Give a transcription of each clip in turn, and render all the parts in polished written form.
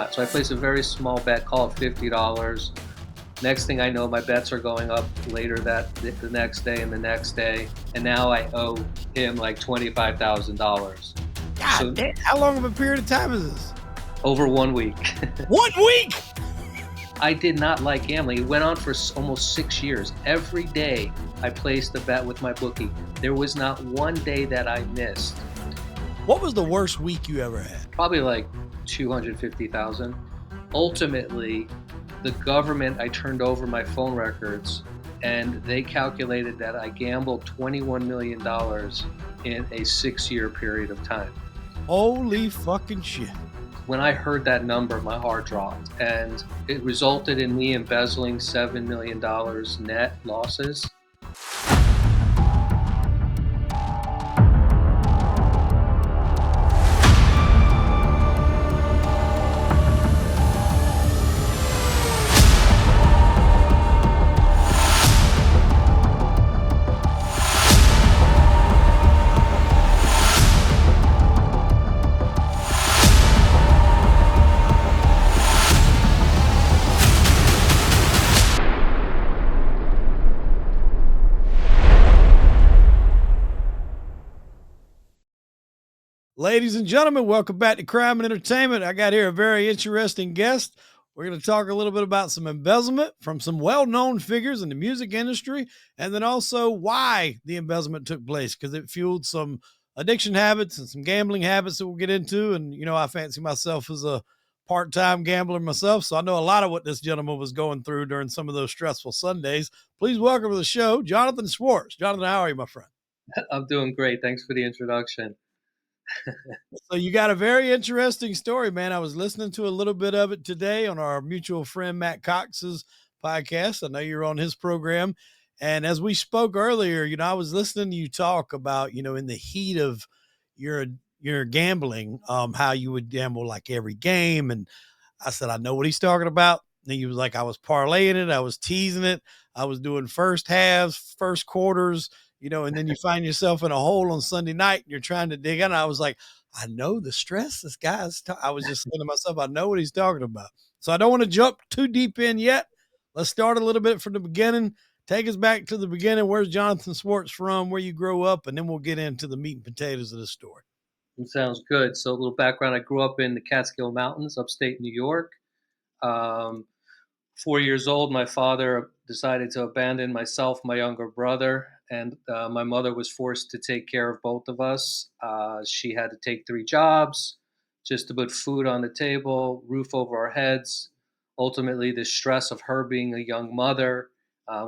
lot. So I place a very small bet, call it $50. Next thing I know, my bets are going up later the next day and the next day. And now I owe him like $25,000. God So damn, how long of a period of time is this? over 1 week. 1 week? I did not like gambling. It went on for almost 6 years. Every day I placed a bet with my bookie. There was not one day that I missed. What was the worst week you ever had? Probably like 250,000. Ultimately, the government, I turned over my phone records and they calculated that I gambled $21 million in a 6-year period of time. Holy fucking shit. When I heard that number, my heart dropped, and it resulted in me embezzling $7 million net losses. Ladies and gentlemen, welcome back to Crime and Entertainment. I got here a very interesting guest. We're going to talk a little bit about some embezzlement from some well-known figures in the music industry, and then also why the embezzlement took place, because it fueled some addiction habits and some gambling habits that we'll get into. And, you know, I fancy myself as a part-time gambler myself, so I know a lot of what this gentleman was going through during some of those stressful Sundays. Please welcome to the show, Jonathan Schwartz. Jonathan, how are you, my friend? I'm doing great. Thanks for the introduction. So you got a very interesting story, man. I was listening to a little bit of it today on our mutual friend Matt Cox's podcast. I know you're on his program. And as we spoke earlier, you know, I was listening to you talk about, you know, in the heat of your gambling, how you would gamble like every game. And I said, I know what he's talking about. And he was like, I was parlaying it, I was teasing it, I was doing first halves, first quarters, you know, and then you find yourself in a hole on Sunday night and you're trying to dig in. I was like, I know the stress this guy's. I was just saying to myself, I know what he's talking about. So I don't want to jump too deep in yet. Let's start a little bit from the beginning. Take us back to the beginning. Where's Jonathan Schwartz from? Where you grew up, and then we'll get into the meat and potatoes of the story. It sounds good. So a little background. I grew up in the Catskill Mountains, upstate New York. 4 years old, my father decided to abandon myself, my younger brother, and my mother was forced to take care of both of us. She had to take 3 jobs just to put food on the table, roof over our heads. Ultimately, the stress of her being a young mother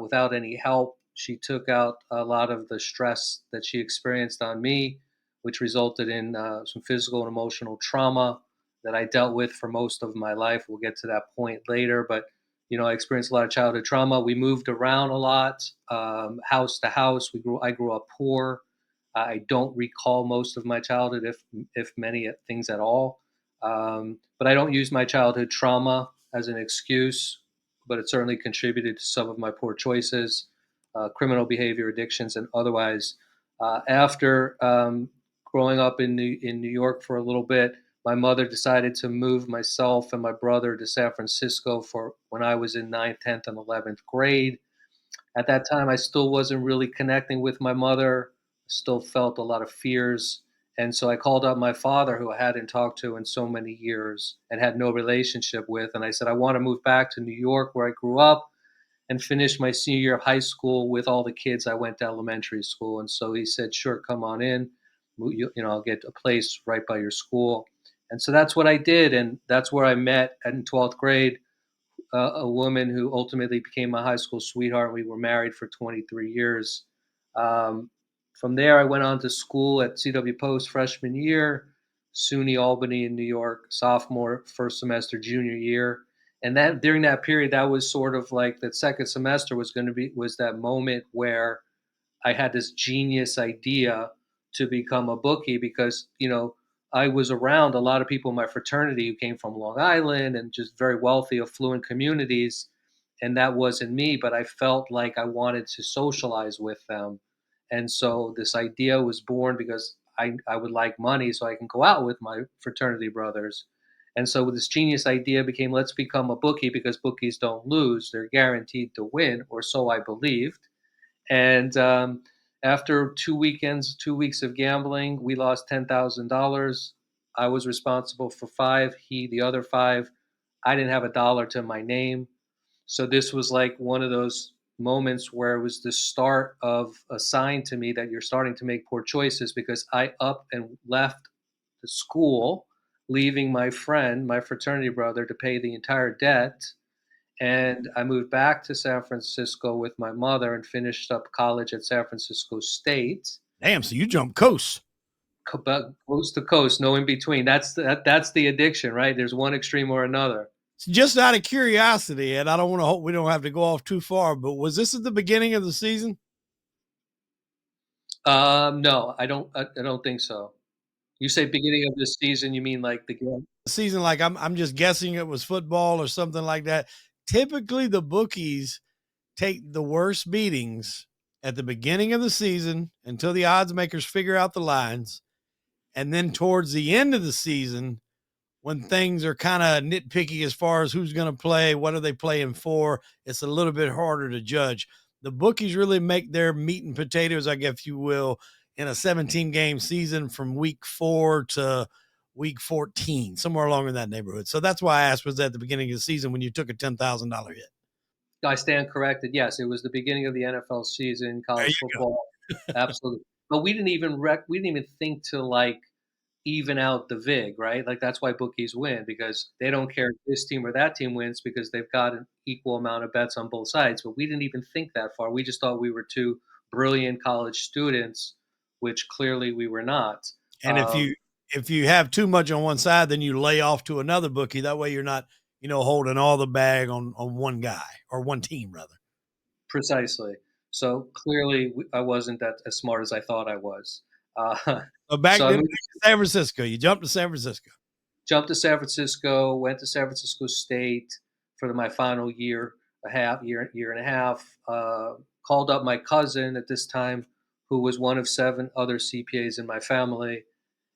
without any help, she took out a lot of the stress that she experienced on me, which resulted in some physical and emotional trauma that I dealt with for most of my life. We'll get to that point later, but you know, I experienced a lot of childhood trauma. We moved around a lot, house to house. I grew up poor. I don't recall most of my childhood, if many things at all. But I don't use my childhood trauma as an excuse, but it certainly contributed to some of my poor choices, criminal behavior, addictions, and otherwise. After growing up in New York for a little bit, my mother decided to move myself and my brother to San Francisco for when I was in 9th, 10th, and 11th grade. At that time, I still wasn't really connecting with my mother, still felt a lot of fears. And so I called up my father, who I hadn't talked to in so many years and had no relationship with. And I said, I want to move back to New York where I grew up and finish my senior year of high school with all the kids I went to elementary school. And so he said, sure, come on in. I'll get a place right by your school. And so that's what I did. And that's where I met in 12th grade a woman who ultimately became my high school sweetheart. We were married for 23 years. Um, from there, I went on to school at CW Post freshman year, SUNY Albany in New York, sophomore, first semester, junior year. And that during that period, that was sort of like that second semester was that moment where I had this genius idea to become a bookie because, you know, I was around a lot of people in my fraternity who came from Long Island and just very wealthy, affluent communities. And that wasn't me, but I felt like I wanted to socialize with them. And so this idea was born because I would like money so I can go out with my fraternity brothers. And so this genius idea became, let's become a bookie because bookies don't lose; they're guaranteed to win, or so I believed. And after 2 weekends, 2 weeks of gambling, we lost $10,000. I was responsible for five. He, the other five. I didn't have a dollar to my name. So this was like one of those moments where it was the start of a sign to me that you're starting to make poor choices, because I up and left the school, leaving my friend, my fraternity brother, to pay the entire debt. And I moved back to San Francisco with my mother and finished up college at San Francisco State. Damn, so you jump coast. Coast to coast, no in between. That's the addiction, right? There's one extreme or another. Just out of curiosity, and I don't want to hope we don't have to go off too far, but was this at the beginning of the season? No, I don't think so. You say beginning of this season, you mean like the game? Season, like I'm just guessing it was football or something like that. Typically, the bookies take the worst beatings at the beginning of the season until the odds makers figure out the lines, and then towards the end of the season, when things are kind of nitpicky as far as who's going to play, what are they playing for, it's a little bit harder to judge. The bookies really make their meat and potatoes, I guess you will, in a 17 game season from week 4 to week 14, somewhere along in that neighborhood. So that's why I asked, was that at the beginning of the season when you took a $10,000 hit? I stand corrected. Yes, it was the beginning of the NFL season, There college you go. football. Absolutely. But we didn't even think to like even out the vig, right? Like that's why bookies win, because they don't care if this team or that team wins, because they've got an equal amount of bets on both sides. But we didn't even think that far. We just thought we were two brilliant college students, which clearly we were not. And if you have too much on one side, then you lay off to another bookie. That way you're not, holding all the bag on one guy or one team rather. Precisely. So clearly, I wasn't that as smart as I thought I was. Uh, But back so I then, moved, back to San Francisco, you jumped to San Francisco. jumped to San Francisco, went to San Francisco State for my final year and a half. Called up my cousin at this time, who was one of seven other CPAs in my family,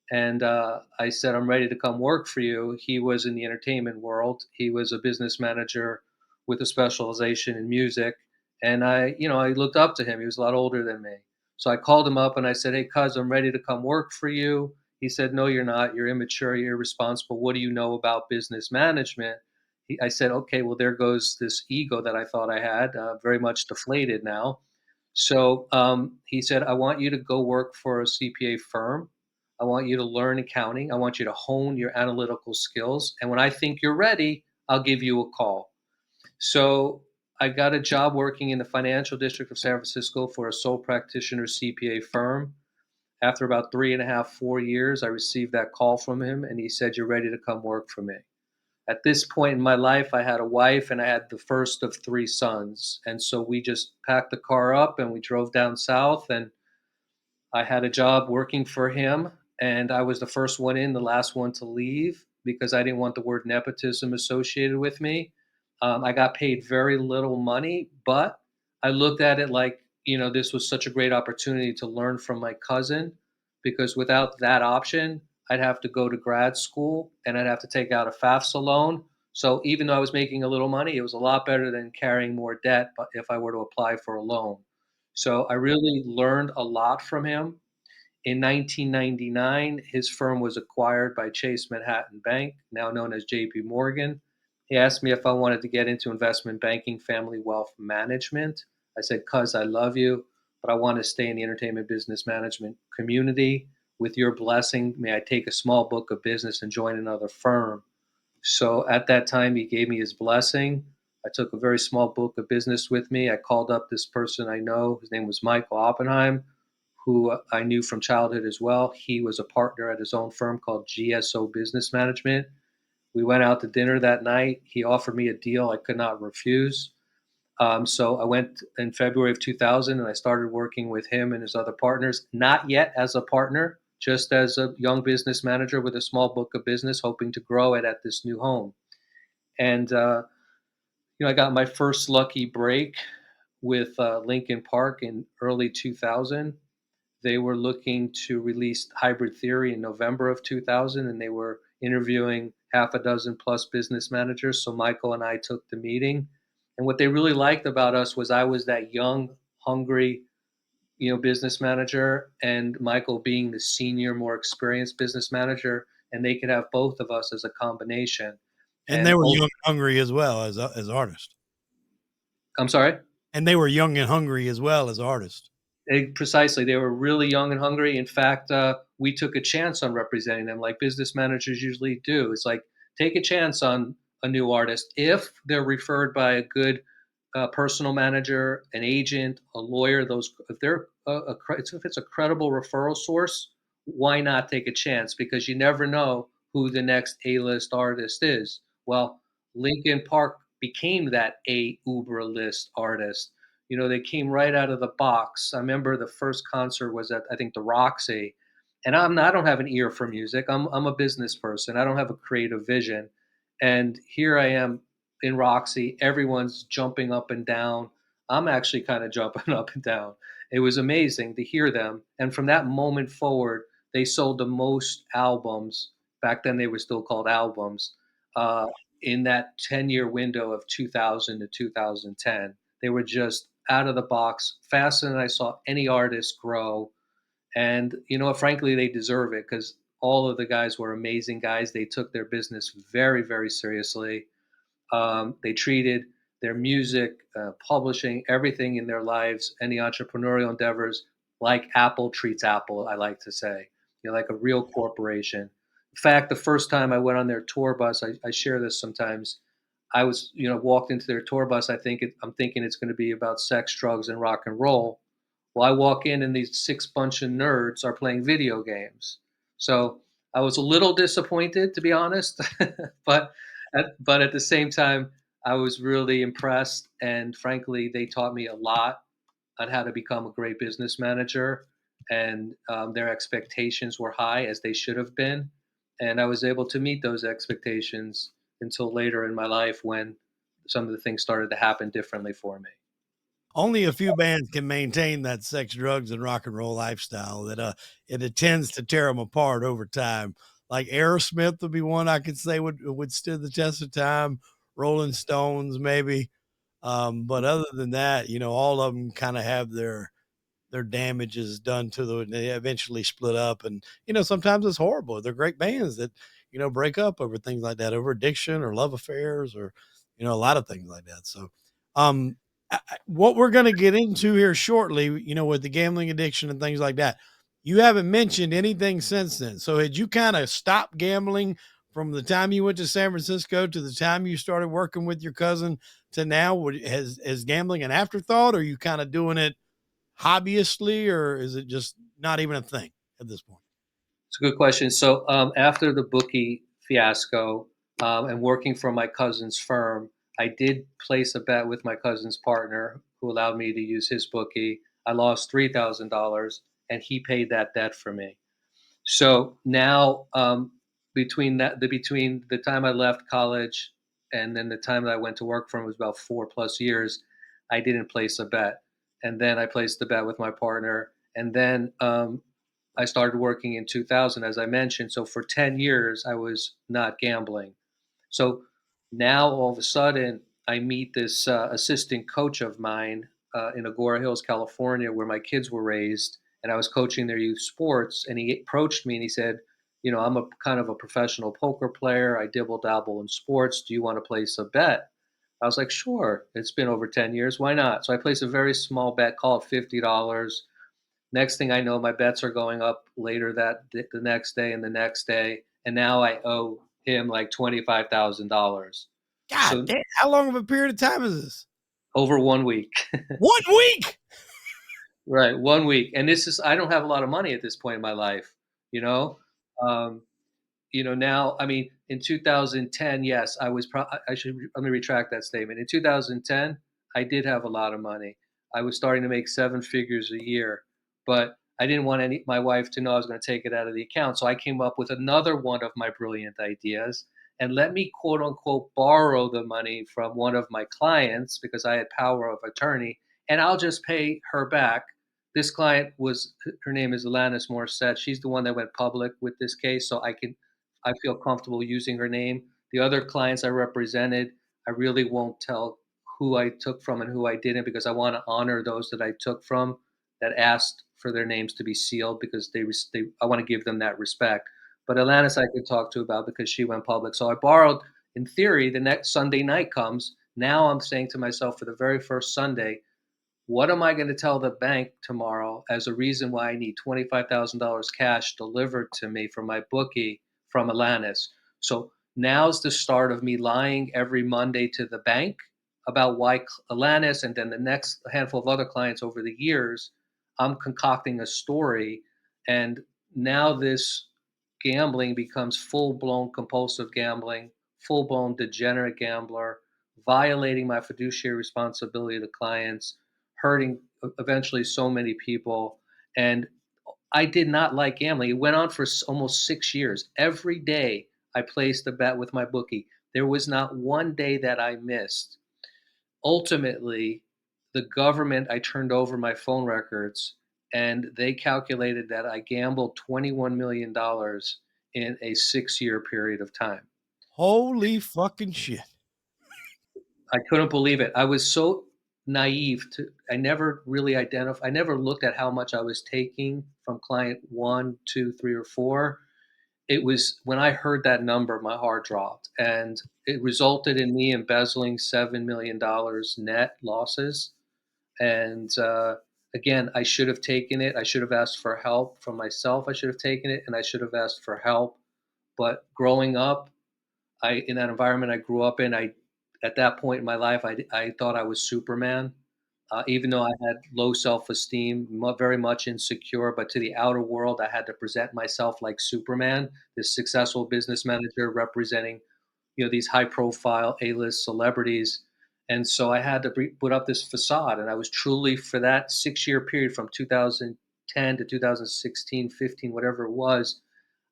and I said, "I'm ready to come work for you." He was in the entertainment world. He was a business manager with a specialization in music, and I looked up to him. He was a lot older than me, so I called him up and I said, "Hey, cuz, I'm ready to come work for you." He said, "No, you're not. You're immature. You're irresponsible. What do you know about business management?" I said, "Okay, well, there goes this ego that I thought I had, very much deflated now." So he said, "I want you to go work for a CPA firm. I want you to learn accounting. I want you to hone your analytical skills. And when I think you're ready, I'll give you a call." So I got a job working in the financial district of San Francisco for a sole practitioner CPA firm. After about 3.5, 4 years, I received that call from him, and he said, "You're ready to come work for me." At this point in my life, I had a wife and I had the first of three sons. And so we just packed the car up and we drove down south, and I had a job working for him, and I was the first one in, the last one to leave, because I didn't want the word nepotism associated with me. I got paid very little money, but I looked at it like, this was such a great opportunity to learn from my cousin, because without that option, I'd have to go to grad school and I'd have to take out a FAFSA loan. So even though I was making a little money, it was a lot better than carrying more debt if I were to apply for a loan. So I really learned a lot from him. In 1999, his firm was acquired by Chase Manhattan Bank, now known as JP Morgan. He asked me if I wanted to get into investment banking, family wealth management. I said, "Cuz, I love you, but I want to stay in the entertainment business management community. With your blessing, may I take a small book of business and join another firm?" So at that time, he gave me his blessing. I took a very small book of business with me. I called up this person I know. His name was Michael Oppenheim, who I knew from childhood as well. He was a partner at his own firm called GSO Business Management. We went out to dinner that night. He offered me a deal I could not refuse. So I went in February of 2000 and I started working with him and his other partners, not yet as a partner, just as a young business manager with a small book of business, hoping to grow it at this new home. And, I got my first lucky break with Lincoln Park in early 2000. They were looking to release Hybrid Theory in November of 2000, and they were interviewing half a dozen plus business managers. So Michael and I took the meeting. And what they really liked about us was I was that young, hungry, business manager, and Michael being the senior, more experienced business manager, and they could have both of us as a combination. And And they were oh, young and hungry as well as artists. I'm sorry. And they were young and hungry as well as artists. Precisely. They were really young and hungry. In fact, we took a chance on representing them like business managers usually do. It's like, take a chance on a new artist if they're referred by a good personal manager, an agent, a lawyer. Those if they're if it's a credible referral source, why not take a chance? Because you never know who the next A-list artist is. Well, Linkin Park became that A Uber list artist. They came right out of the box. I remember the first concert was at, I think, the Roxy, and I don't have an ear for music. I'm a business person. I don't have a creative vision, and here I am in Roxy. Everyone's jumping up and down. I'm actually kind of jumping up and down. It was amazing to hear them, and from that moment forward, they sold the most albums. Back then, they were still called albums. Uh, in that 10-year window of 2000 to 2010, they were just out of the box, faster than I saw any artist grow. And frankly, they deserve it because all of the guys were amazing guys. They took their business very, very seriously. They treated their music, publishing, everything in their lives, any entrepreneurial endeavors, like Apple treats Apple, I like to say, like a real corporation. In fact, the first time I went on their tour bus, I share this sometimes. I was, walked into their tour bus. I'm thinking it's going to be about sex, drugs, and rock and roll. Well, I walk in and these six bunch of nerds are playing video games. So I was a little disappointed, to be honest, but at the same time, I was really impressed. And frankly, they taught me a lot on how to become a great business manager. And their expectations were high, as they should have been. And I was able to meet those expectations until later in my life when some of the things started to happen differently for me. Only a few bands can maintain that sex, drugs, and rock and roll lifestyle that it tends to tear them apart over time. Like Aerosmith would be one I could say would stand the test of time. Rolling Stones, maybe. But other than that, all of them kind of have their damages done to them. They eventually split up, and sometimes it's horrible. They're great bands that break up over things like that, over addiction or love affairs, or a lot of things like that. So, um, what we're going to get into here shortly, with the gambling addiction and things like that, you haven't mentioned anything since then. So, had you kind of stopped gambling from the time you went to San Francisco to the time you started working with your cousin to now? Has gambling an afterthought, or are you kind of doing it hobbyistly, or is it just not even a thing at this point? It's a good question. So after the bookie fiasco and working for my cousin's firm, I did place a bet with my cousin's partner, who allowed me to use his bookie. I lost $3,000, and he paid that debt for me. So now, between the time I left college and then the time that I went to work for him was about 4 plus years. I didn't place a bet, and then I placed the bet with my partner, and then I started working in 2000, as I mentioned. So for 10 years, I was not gambling. So now all of a sudden, I meet this assistant coach of mine in Agora Hills, California, where my kids were raised, and I was coaching their youth sports. And he approached me and he said, I'm a kind of a professional poker player. I dibble dabble in sports. Do you want to place a bet? I was like, sure. It's been over 10 years. Why not? So I placed a very small bet, call it $50. Next thing I know, my bets are going up later the next day and the next day, and now I owe him like $25,000. God So damn, how long of a period of time is this? over 1 week, 1 week. right? 1 week, and this is I don't have a lot of money at this point in my life, you know. Um, now, I mean, in 2010, yes, I was. I should let me retract that statement. In 2010, I did have a lot of money. I was starting to make seven figures a year, but I didn't want my wife to know I was going to take it out of the account. So I came up with another one of my brilliant ideas, and let me quote unquote borrow the money from one of my clients because I had power of attorney, and I'll just pay her back. This client was her name is Alanis Morissette. She's the one that went public with this case, so I feel comfortable using her name. The other clients I represented, I really won't tell who I took from and who I didn't, because I want to honor those that I took from that asked for their names to be sealed, because I want to give them that respect. But Alanis I could talk to about, because she went public. So I borrowed, in theory, the next Sunday night comes. Now I'm saying to myself, for the very first Sunday, what am I going to tell the bank tomorrow as a reason why I need $25,000 cash delivered to me from my bookie from Alanis? So now's the start of me lying every Monday to the bank about why Alanis, and then the next handful of other clients over the years. I'm concocting a story, and now this gambling becomes full blown compulsive gambling, full blown degenerate gambler, violating my fiduciary responsibility to clients, hurting eventually so many people. And I did not like gambling. It went on for almost 6 years. Every day I placed a bet with my bookie. There was not one day that I missed. Ultimately, the government, I turned over my phone records, and they calculated that I gambled $21 million in a 6 year period of time. Holy fucking shit. I couldn't believe it. I was so naive to I never really I never looked at how much I was taking from client 1, 2, 3, or 4. It was when I heard that number, my heart dropped, and it resulted in me embezzling $7 million net losses. And again, I should have taken it. I should have asked for help from myself. I should have taken it, and I should have asked for help. But growing up, I in that environment I grew up in, I at that point in my life, I thought I was Superman, even though I had low self-esteem, very much insecure. But to the outer world, I had to present myself like Superman, this successful business manager representing, these high-profile A-list celebrities. And so I had to put up this facade, and I was truly, for that 6 year period from 2010 to 2016, 15, whatever it was,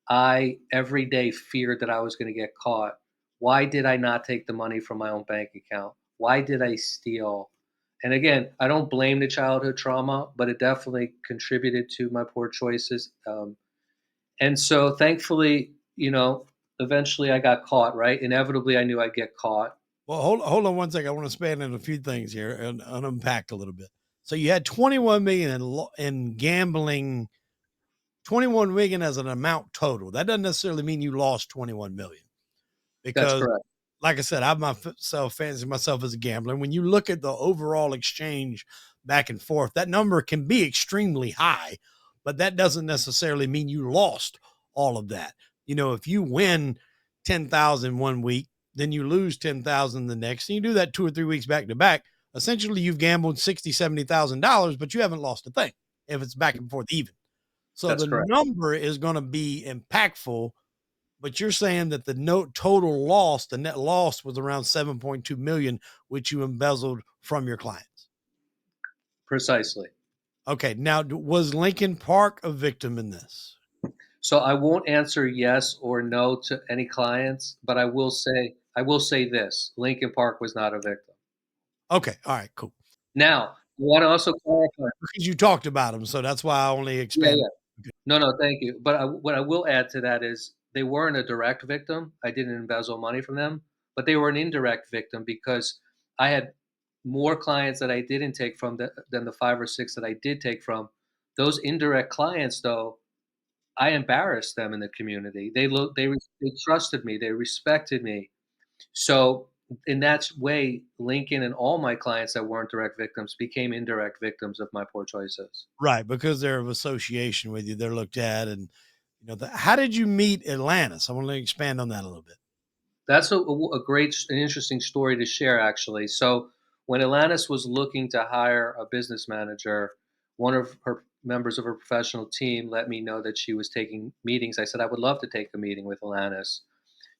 I every day feared that I was going to get caught. Why did I not take the money from my own bank account? Why did I steal? And again, I don't blame the childhood trauma, but it definitely contributed to my poor choices. And so thankfully, eventually I got caught, right? Inevitably, I knew I'd get caught. Well, hold on one second. I want to span in a few things here and unpack a little bit. So you had 21 million in gambling, 21 million as an amount total. That doesn't necessarily mean you lost 21 million, That's because correct. like I said, I myself fancy myself as a gambler. When you look at the overall exchange back and forth, that number can be extremely high, but that doesn't necessarily mean you lost all of that. If you win 10,000 one week, then you lose 10,000 the next, and you do that 2 or 3 weeks back to back. Essentially, you've gambled $60,000, $70,000, but you haven't lost a thing if it's back and forth even. So That's the correct. number is going to be impactful, but you're saying that the total loss, the net loss was around 7.2 million, which you embezzled from your clients. Precisely. Okay. Now, was Lincoln Park a victim in this? So I won't answer yes or no to any clients, but I will say this: Lincoln Park was not a victim. Okay. All right, cool. Now, I want to also clarify. Because you talked about them. So that's why I only Yeah, expand. yeah. No, no, thank you. But what I will add to that is they weren't a direct victim. I didn't embezzle money from them, but they were an indirect victim, because I had more clients that I didn't take from than the 5 or 6 that I did take from. Those indirect clients, though, I embarrassed them in the community. They trusted me. They respected me. So in that way, Lincoln and all my clients that weren't direct victims became indirect victims of my poor choices. Right. Because they're of association with you. They're looked at. And, how did you meet Atlantis? I want to expand on that a little bit. That's a great, an interesting story to share, actually. So when Alanis was looking to hire a business manager, one of her members of her professional team let me know that she was taking meetings. I said I would love to take a meeting with Alanis.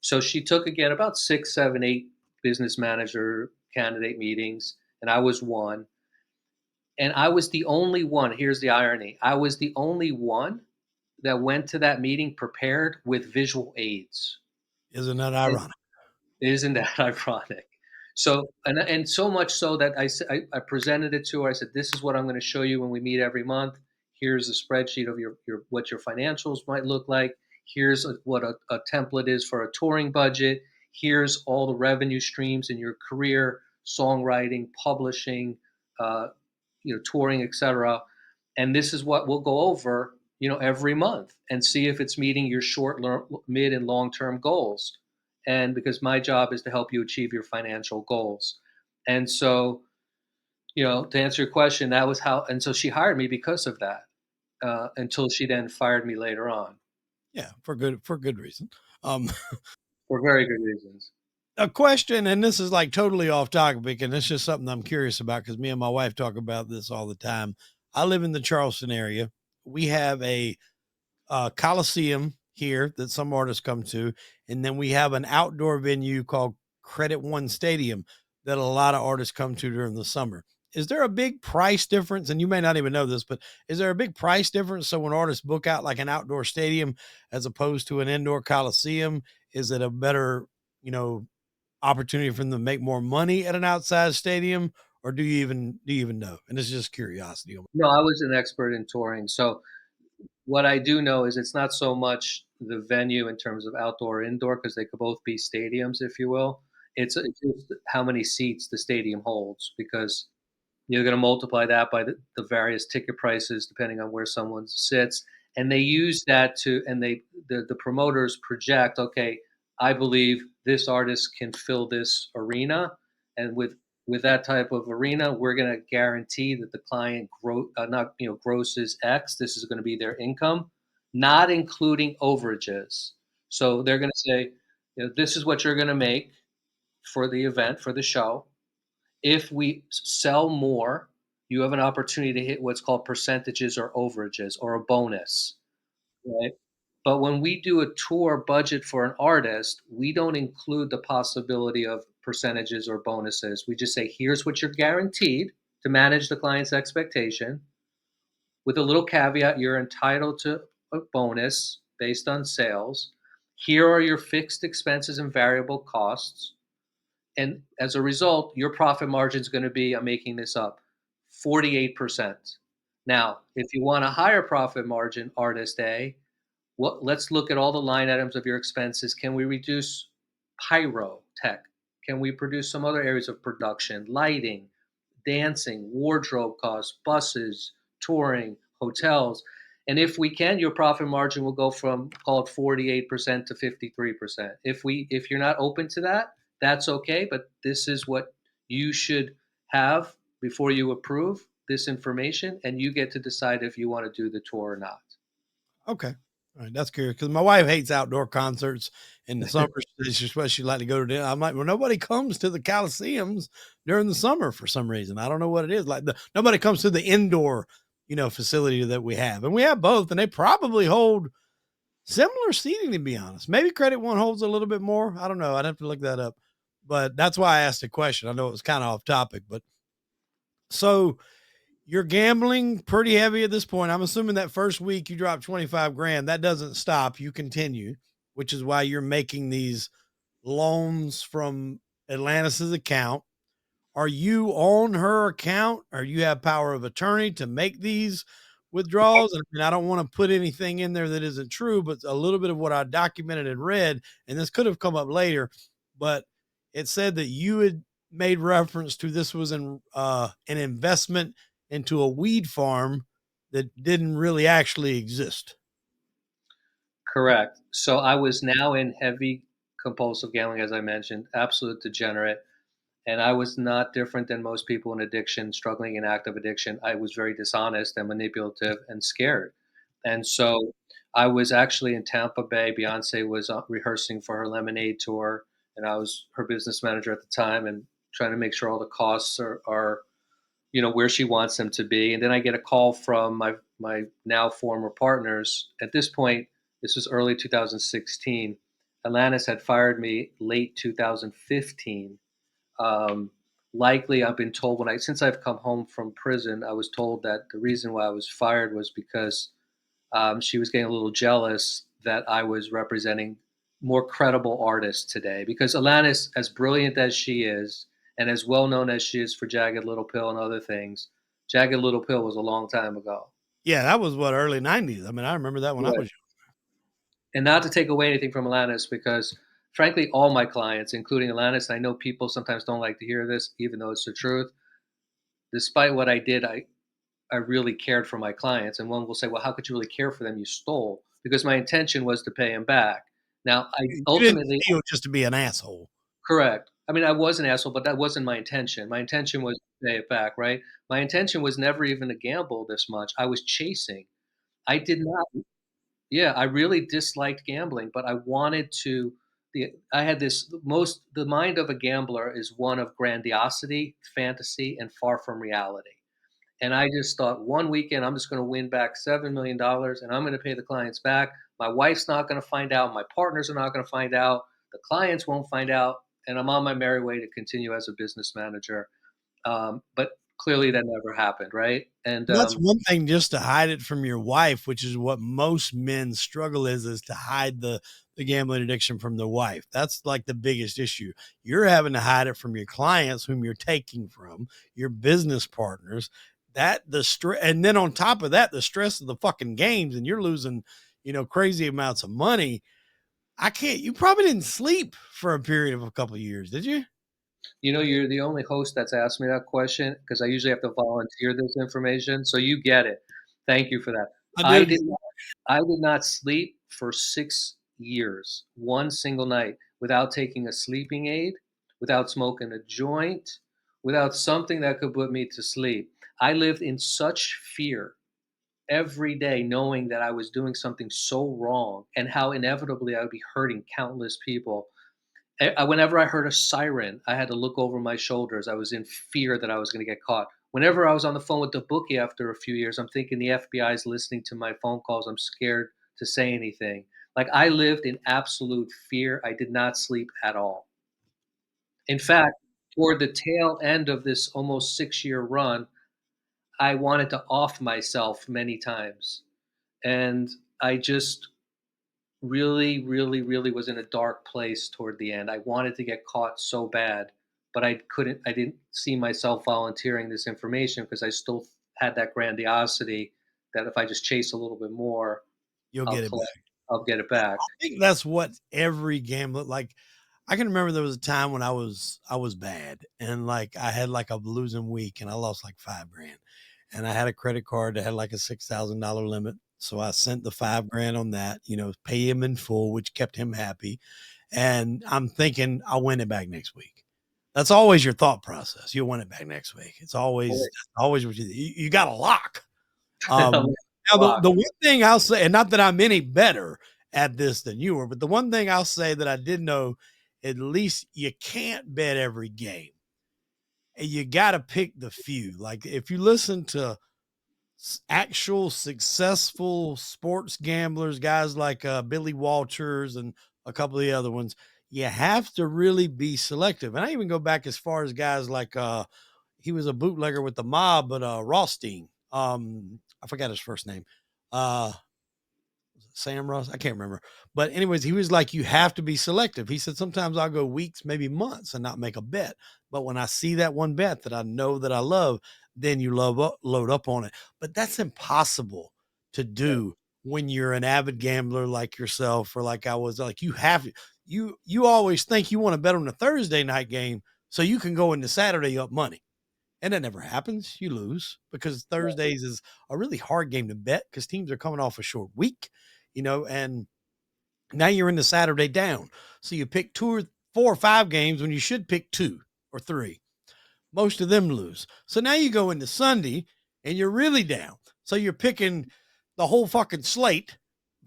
So she took, again, about 6, 7, 8 business manager candidate meetings, and I was one. And I was the only one. Here's the irony: I was the only one that went to that meeting prepared with visual aids. Isn't that And ironic? isn't that ironic? So, and so much so that I presented it to her. I said, "This is what I'm going to show you when we meet every month. Here's a spreadsheet of your what your financials might look like. Here's what a template is for a touring budget. Here's all the revenue streams in your career, songwriting, publishing, uh, touring, etc. And this is what we'll go over, every month and see if it's meeting your short, mid, and long term goals. And because my job is to help you achieve your financial goals. And so, to answer your question, that was how, and so she hired me because of that, until she then fired me later on Yeah, for good reason. Um, for very good reasons. a question, and this is like totally off topic, and it's just something I'm curious about because me and my wife talk about this all the time. I live in the Charleston area. We have a coliseum here that some artists come to, and then we have an outdoor venue called Credit One Stadium that a lot of artists come to during the summer. Is there a big price difference? And you may not even know this, but is there a big price difference? So when artists book out like an outdoor stadium as opposed to an indoor coliseum, is it a better, you know, opportunity for them to make more money at an outside stadium, or do you even know? And it's just curiosity. No, I was an expert in touring. So what I do know is it's not so much the venue in terms of outdoor or indoor, because they could both be stadiums, if you will. It's just how many seats the stadium holds, because you're going to multiply that by the various ticket prices depending on where someone sits, and they use that to, and the promoters project, okay, I believe this artist can fill this arena, and with that type of arena, we're going to guarantee that the client not grosses X. This is going to be their income, not including overages. So they're going to say, this is what you're going to make for the event, for the show. If we sell more, you have an opportunity to hit what's called percentages or overages or a bonus, right? But when we do a tour budget for an artist, we don't include the possibility of percentages or bonuses. We just say, here's what you're guaranteed to manage the client's expectation, with a little caveat, you're entitled to a bonus based on sales. Here are your fixed expenses and variable costs. And as a result, your profit margin is going to be, I'm making this up, 48%. Now, if you want a higher profit margin, artist A, let's look at all the line items of your expenses. Can we reduce pyro tech? Can we produce some other areas of production, lighting, dancing, wardrobe costs, buses, touring, hotels? And if we can, your profit margin will go from, call it 48% to 53%. If you're not open to that, that's okay, but this is what you should have before you approve this information, and you get to decide if you want to do the tour or not. Okay. All right. That's curious because my wife hates outdoor concerts in the summer. She like to go to them. I'm like, well, nobody comes to the Coliseums during the summer for some reason. I don't know what it is. Like nobody comes to the indoor, facility that we have. And we have both, and they probably hold similar seating, to be honest. Maybe Credit One holds a little bit more. I don't know. I'd have to look that up. But that's why I asked the question. I know it was kind of off topic, but so you're gambling pretty heavy at this point. I'm assuming that first week you dropped 25 grand. That doesn't stop. You continue, which is why you're making these loans from Atlantis's account. Are you on her account, or you have power of attorney to make these withdrawals? And I don't want to put anything in there that isn't true, but a little bit of what I documented and read, and this could have come up later, but it said that you had made reference to this was an investment into a weed farm that didn't really actually exist. Correct. So I was now in heavy compulsive gambling, as I mentioned, absolute degenerate. And I was not different than most people in addiction, struggling in active addiction. I was very dishonest and manipulative and scared. And so I was actually in Tampa Bay. Beyonce was rehearsing for her Lemonade tour, and I was her business manager at the time, and trying to make sure all the costs are where she wants them to be. And then I get a call from my now former partners. At this point, this was early 2016. Alanis had fired me late 2015. um, Likely, I've been told, since I've come home from prison, I was told that the reason why I was fired was because she was getting a little jealous that I was representing more credible artists today. Because Alanis, as brilliant as she is, and as well known as she is for Jagged Little Pill and other things, Jagged Little Pill was a long time ago. Yeah, that was what, early 90s. I mean, I remember that when I Right. was And not to take away anything from Alanis, because frankly, all my clients, including Alanis, I know people sometimes don't like to hear this, even though it's the truth. Despite what I did, I really cared for my clients. And one will say, well, how could you really care for them? You stole. Because my intention was to pay them back. Now, I You didn't ultimately, steal just to be an asshole. correct. I mean, I was an asshole, but that wasn't my intention. My intention was to pay it back, right? My intention was never even to gamble this much. I was chasing. I did not. Yeah, I really disliked gambling, but I wanted to. I had this most. The mind of a gambler is one of grandiosity, fantasy, and far from reality. And I just thought one weekend I'm just going to win back $7 million, and I'm going to pay the clients back. My wife's not going to find out. My partners are not going to find out. The clients won't find out, and I'm on my merry way to continue as a business manager. But clearly, that never happened, right? And That's one thing, just to hide it from your wife, which is what most men struggle is to hide the gambling addiction from their wife. That's like the biggest issue. You're having to hide it from your clients whom you're taking from, your business partners. That the stress, and then on top of that, the stress of the fucking games, and you're losing, crazy amounts of money. I can't. You probably didn't sleep for a period of a couple of years, did you? You're the only host that's asked me that question because I usually have to volunteer this information. So you get it. Thank you for that. I I did. did not, I did not sleep for 6 years, one single night, without taking a sleeping aid, without smoking a joint, without something that could put me to sleep. I lived in such fear every day, knowing that I was doing something so wrong and how inevitably I would be hurting countless people. Whenever I heard a siren, I had to look over my shoulders. I was in fear that I was going to get caught. Whenever I was on the phone with the bookie after a few years, I'm thinking the FBI is listening to my phone calls. I'm scared to say anything. Like, I lived in absolute fear. I did not sleep at all. In fact, toward the tail end of this almost 6 year run, I wanted to off myself many times. And I just really, really, really was in a dark place toward the end. I wanted to get caught so bad, but I couldn't. I didn't see myself volunteering this information because I still had that grandiosity that if I just chase a little bit more, You'll I'll get it collect. back. I'll get it back. I think that's what every gambler like. I can remember there was a time when I was bad and like I had like a losing week and I lost like 5 grand. And I had a credit card that had like a $6,000 limit. So I sent the 5 grand on that, pay him in full, which kept him happy. And I'm thinking I'll win it back next week. That's always your thought process. You'll win it back next week. It's always what you got a lock. Um, now the one thing I'll say, and not that I'm any better at this than you were, but the one thing I'll say that I did know, at least you can't bet every game. And you got to pick the few. Like if you listen to actual successful sports gamblers, guys like Billy Walters and a couple of the other ones, you have to really be selective. And I even go back as far as guys like he was a bootlegger with the mob, but Rothstein. I forgot his first name. Uh, Sam Ross. I can't remember. But anyways, he was like, you have to be selective. He said, sometimes I'll go weeks, maybe months and not make a bet. But when I see that one bet that I know that I love, then you load up on it. But that's impossible to do when you're an avid gambler like yourself, or like I was. Like you always think you want to bet on a Thursday night game so you can go into Saturday up money. And that never happens. You lose because Thursdays is a really hard game to bet because teams are coming off a short week, and now you're in the Saturday down. So you pick 2 or 4 or 5 games when you should pick 2 or 3. Most of them lose. So now you go into Sunday and you're really down. So you're picking the whole fucking slate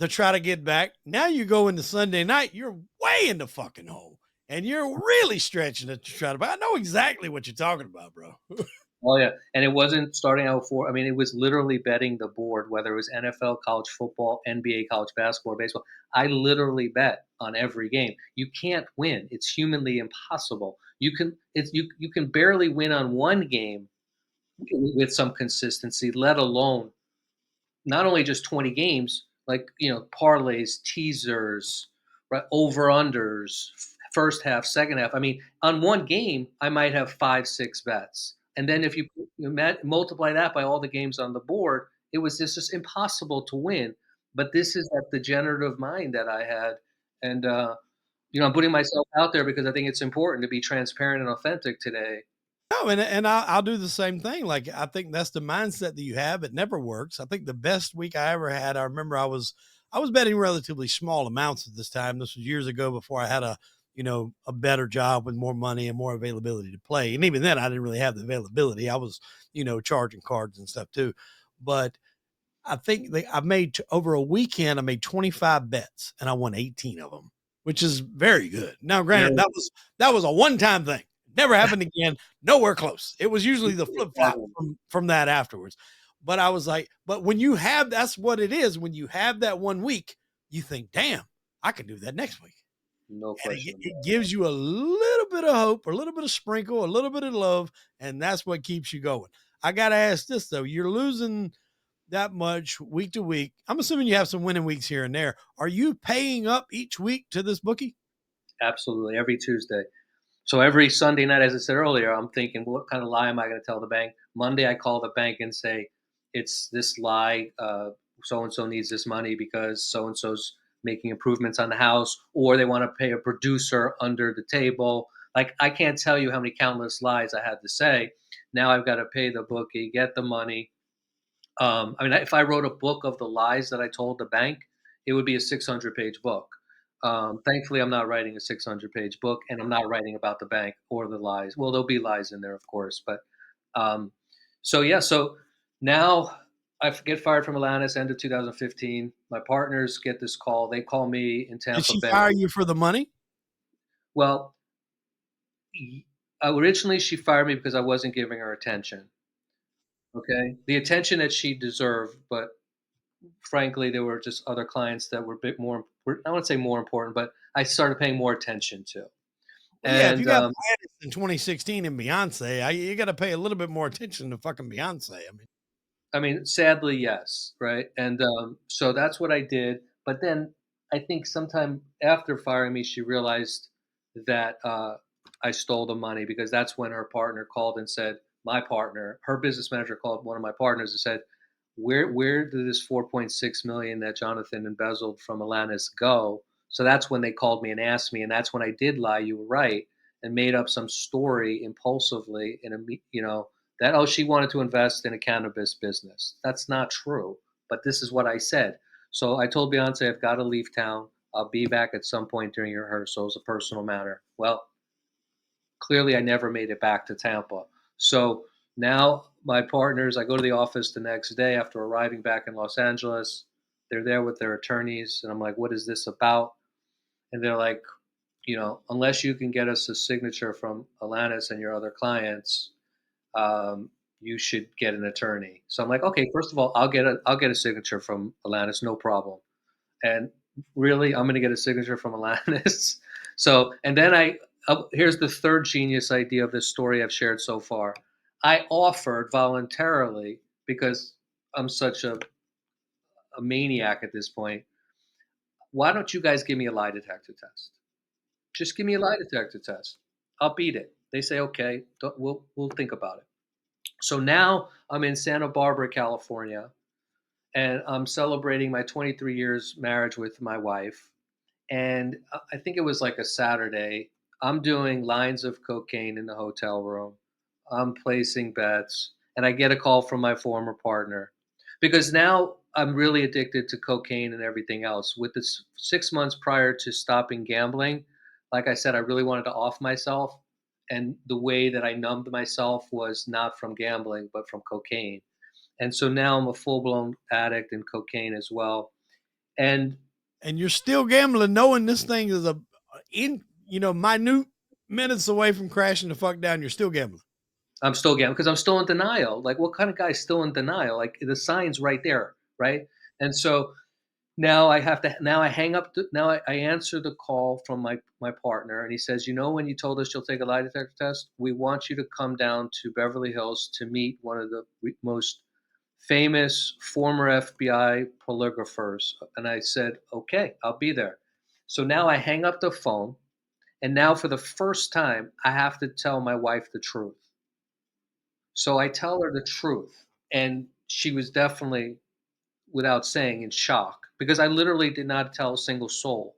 to try to get back. Now you go into Sunday night, you're way in the fucking hole. And you're really stretching it to try to. But I know exactly what you're talking about, bro. Oh yeah, and it wasn't starting out for. I mean, it was literally betting the board, whether it was NFL, college football, NBA, college basketball, or baseball. I literally bet on every game. You can't win; it's humanly impossible. You can barely win on one game with some consistency, let alone not only just 20 games, like, parlays, teasers, right, over unders, first half, second half. I mean, on one game, I might have 5, 6 bets. And then if you multiply that by all the games on the board, it was just impossible to win. But this is that degenerative mind that I had, and, I'm putting myself out there because I think it's important to be transparent and authentic today. No, and I'll do the same thing. Like, I think that's the mindset that you have. It never works. I think the best week I ever had, I remember I was betting relatively small amounts at this time. This was years ago before I had a better job with more money and more availability to play. And even then I didn't really have the availability. I was, charging cards and stuff too. But I think I made over a weekend, I made 25 bets and I won 18 of them, which is very good. Now, granted, Very that was a one-time thing. Never happened again. Nowhere close. It was usually the flip flop exactly. from that afterwards. But I was like, but when you have, that's what it is. When you have that one week, you think, damn, I can do that next week. No And question it about gives you a little bit of hope, a little bit of sprinkle, a little bit of love, and that's what keeps you going. I got to ask this though. You're losing that much week to week. I'm assuming you have some winning weeks here and there. Are you paying up each week to this bookie? it. Absolutely, every Tuesday. So every Sunday night, as I said earlier, I'm thinking, what kind of lie am I going to tell the bank? Monday, I call the bank and say, it's this lie. So and so needs this money because so and so's making improvements on the house, or they want to pay a producer under the table. Like, I can't tell you how many countless lies I had to say. Now I've got to pay the bookie, get the money. I mean, if I wrote a book of the lies that I told the bank, it would be a 600-page book. Thankfully, I'm not writing a 600-page book, and I'm not writing about the bank or the lies. Well, there'll be lies in there, of course, but um, so yeah. So now I get fired from Alanis end of 2015. My partners get this call. They call me in Did Tampa she Bay. fire you for the money? Well, originally she fired me because I wasn't giving her attention. Okay, the attention that she deserved, but frankly, there were just other clients that were a bit more. I wouldn't say more important, but I started paying more attention to. Well, yeah, if you And got Alanis in 2016 and Beyonce, you got to pay a little bit more attention to fucking Beyonce. I mean, I mean, sadly, yes, right. And so that's what I did. But then I think sometime after firing me, she realized that I stole the money because that's when her partner called and said, my partner, her business manager called one of my partners and said, where did this 4.6 million that Jonathan embezzled from Alanis go? So that's when they called me and asked me, and that's when I did lie. You were right, and made up some story impulsively in a that, oh, she wanted to invest in a cannabis business. That's not true, but this is what I said. So I told Beyonce, I've got to leave town. I'll be back at some point during rehearsals, a personal matter. Well, clearly I never made it back to Tampa. So now my partners, I go to the office the next day after arriving back in Los Angeles. They're there with their attorneys, and I'm like, what is this about? And they're like, unless you can get us a signature from Alanis and your other clients, you should get an attorney. So I'm like, okay, first of all, I'll get a signature from Alanis, no problem. And really, I'm going to get a signature from Alanis. So, and then here's the third genius idea of this story I've shared so far. I offered voluntarily because I'm such a maniac at this point. Why don't you guys give me a lie detector test? Just give me a lie detector test. I'll beat it. They say, okay, we'll think about it. So now I'm in Santa Barbara, California, and I'm celebrating my 23 years marriage with my wife. And I think it was like a Saturday. I'm doing lines of cocaine in the hotel room. I'm placing bets, and I get a call from my former partner because now I'm really addicted to cocaine and everything else. With this 6 months prior to stopping gambling, like I said, I really wanted to off myself. And the way that I numbed myself was not from gambling, but from cocaine. And so now I'm a full blown addict in cocaine as well. And and you're still gambling, knowing this thing is minute minutes away from crashing the fuck down. You're still gambling. I'm still gambling because I'm still in denial. Like, what kind of guy is still in denial? Like, the sign's right there, right? And so now I have to. Now I hang up. Now I answer the call from my partner, and he says, when you told us you'll take a lie detector test, we want you to come down to Beverly Hills to meet one of the most famous former FBI polygraphers. And I said, okay, I'll be there. So now I hang up the phone, and now for the first time, I have to tell my wife the truth. So I tell her the truth, and she was definitely, without saying, in shock. because I literally did not tell a single soul.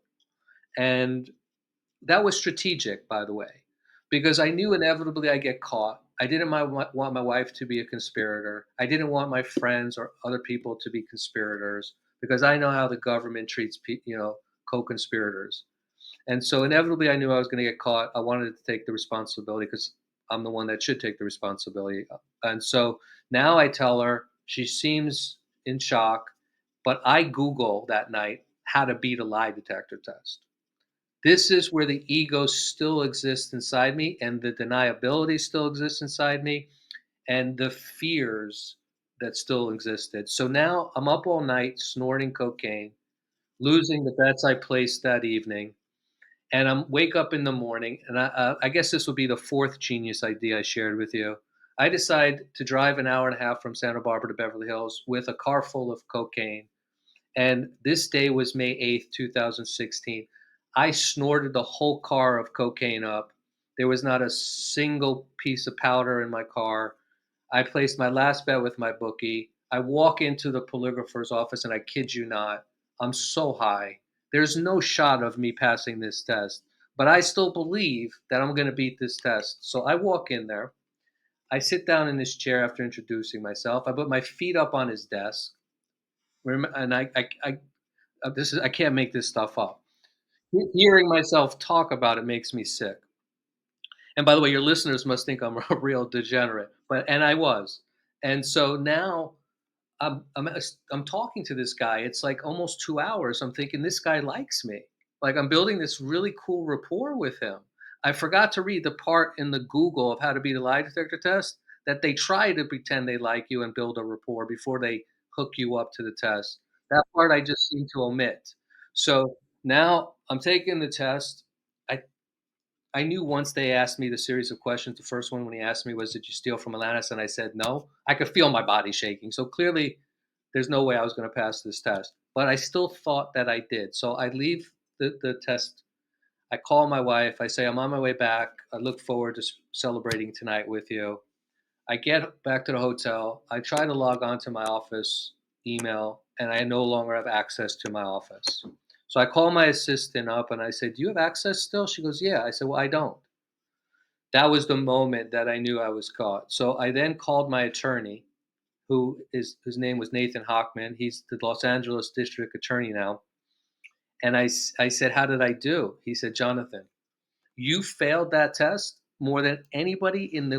And that was strategic, by the way, because I knew inevitably I'd get caught. I didn't want my wife to be a conspirator. I didn't want my friends or other people to be conspirators because I know how the government treats co-conspirators. And so inevitably, I knew I was going to get caught. I wanted to take the responsibility because I'm the one that should take the responsibility. And so now I tell her, she seems in shock, but I Google that night how to beat a lie detector test. This is where the ego still exists inside me, and the deniability still exists inside me, and the fears that still existed. So now I'm up all night snorting cocaine, losing the bets I placed that evening, and I'm wake up in the morning, and I guess this will be the fourth genius idea I shared with you. I decide to drive an hour and a half from Santa Barbara to Beverly Hills with a car full of cocaine, and this day was May 8th, 2016. I snorted the whole car of cocaine up. There was not a single piece of powder in my car. I placed my last bet with my bookie. I walk into the polygrapher's office, and I kid you not, I'm so high. There's no shot of me passing this test, but I still believe that I'm going to beat this test. So I walk in there. I sit down in his chair after introducing myself. I put my feet up on his desk. And this is I can't make this stuff up. Hearing myself talk about it makes me sick. And by the way, your listeners must think I'm a real degenerate, and I was. And so now I'm talking to this guy. It's like almost 2 hours. I'm thinking this guy likes me. Like I'm building this really cool rapport with him. I forgot to read the part in the Google of how to beat a lie detector test that they try to pretend they like you and build a rapport before they hook you up to the test. That part I just seem to omit. So now I'm taking the test. I I knew once they asked me the series of questions. The first one when he asked me was, "Did you steal from Alanis?" And I said no. I could feel my body shaking. So clearly, there's no way I was going to pass this test. But I still thought that I did. So I leave the test. I call my wife. I say, "I'm on my way back. I look forward to celebrating tonight with you." I get back to the hotel. I try to log on to my office email, and I no longer have access to my office. So I call my assistant up and I say, "Do you have access still?" She goes, "Yeah." I said, "Well, I don't." That was the moment that I knew I was caught. So I then called my attorney, whose name was Nathan Hochman. He's the Los Angeles District Attorney now. And I said, "How did I do?" He said, "Jonathan, you failed that test more than anybody in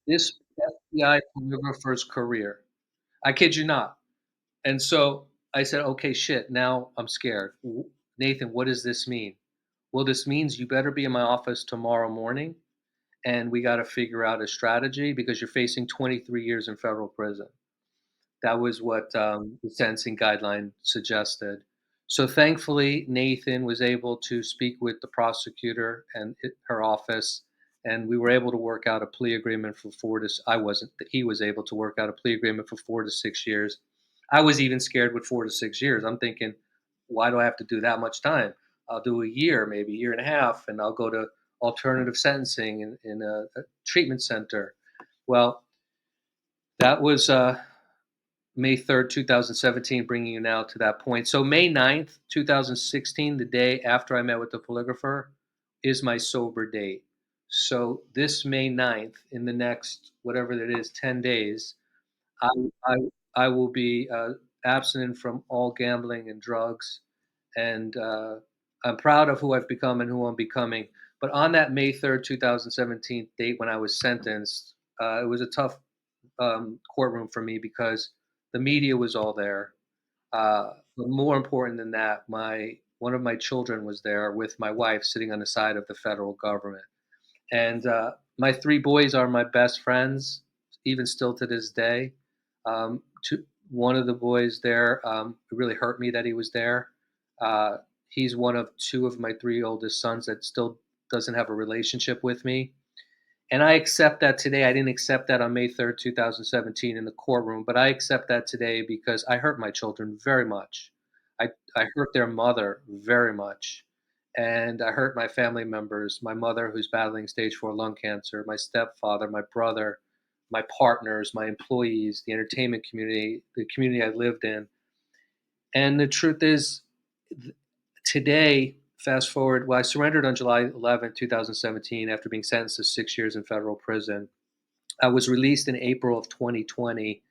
this FBI polygrapher's career. I kid you not." And so I said, "Okay, shit. Now I'm scared. Nathan, what does this mean?" "Well, this means you better be in my office tomorrow morning, and we got to figure out a strategy because you're facing 23 years in federal prison." That was what the sentencing guideline suggested. So thankfully, Nathan was able to speak with the prosecutor and her office, and we were able to work out a plea agreement for I wasn't, he was able to work out a plea agreement for 4 to 6 years. I was even scared with 4 to 6 years. I'm thinking, why do I have to do that much time? I'll do a year, maybe a year and a half, and I'll go to alternative sentencing in a treatment center. Well, that was May 3rd, 2017, bringing you now to that point. So May 9th, 2016, the day after I met with the polygrapher, is my sober date. So this May 9th, in the next, whatever it is, 10 days, I, I, I will be abstinent from all gambling and drugs. And I'm proud of who I've become and who I'm becoming. But on that May 3rd, 2017 date when I was sentenced, it was a tough courtroom for me because the media was all there. But more important than that, my one of my children was there with my wife sitting on the side of the federal government. And my three boys are my best friends, even still to this day. One of the boys there, it really hurt me that he was there. Uh, he's one of two of my three oldest sons that still doesn't have a relationship with me. And I accept that today. I didn't accept that on May 3rd, 2017 in the courtroom, but I accept that today because I hurt my children very much. I hurt their mother very much. And I hurt my family members, my mother who's battling stage 4 lung cancer, my stepfather, my brother, my partners, my employees, the entertainment community, the community I lived in. And the truth is, today, fast forward, well, I surrendered on July 11th, 2017, after being sentenced to 6 years in federal prison. I was released in April of 2020,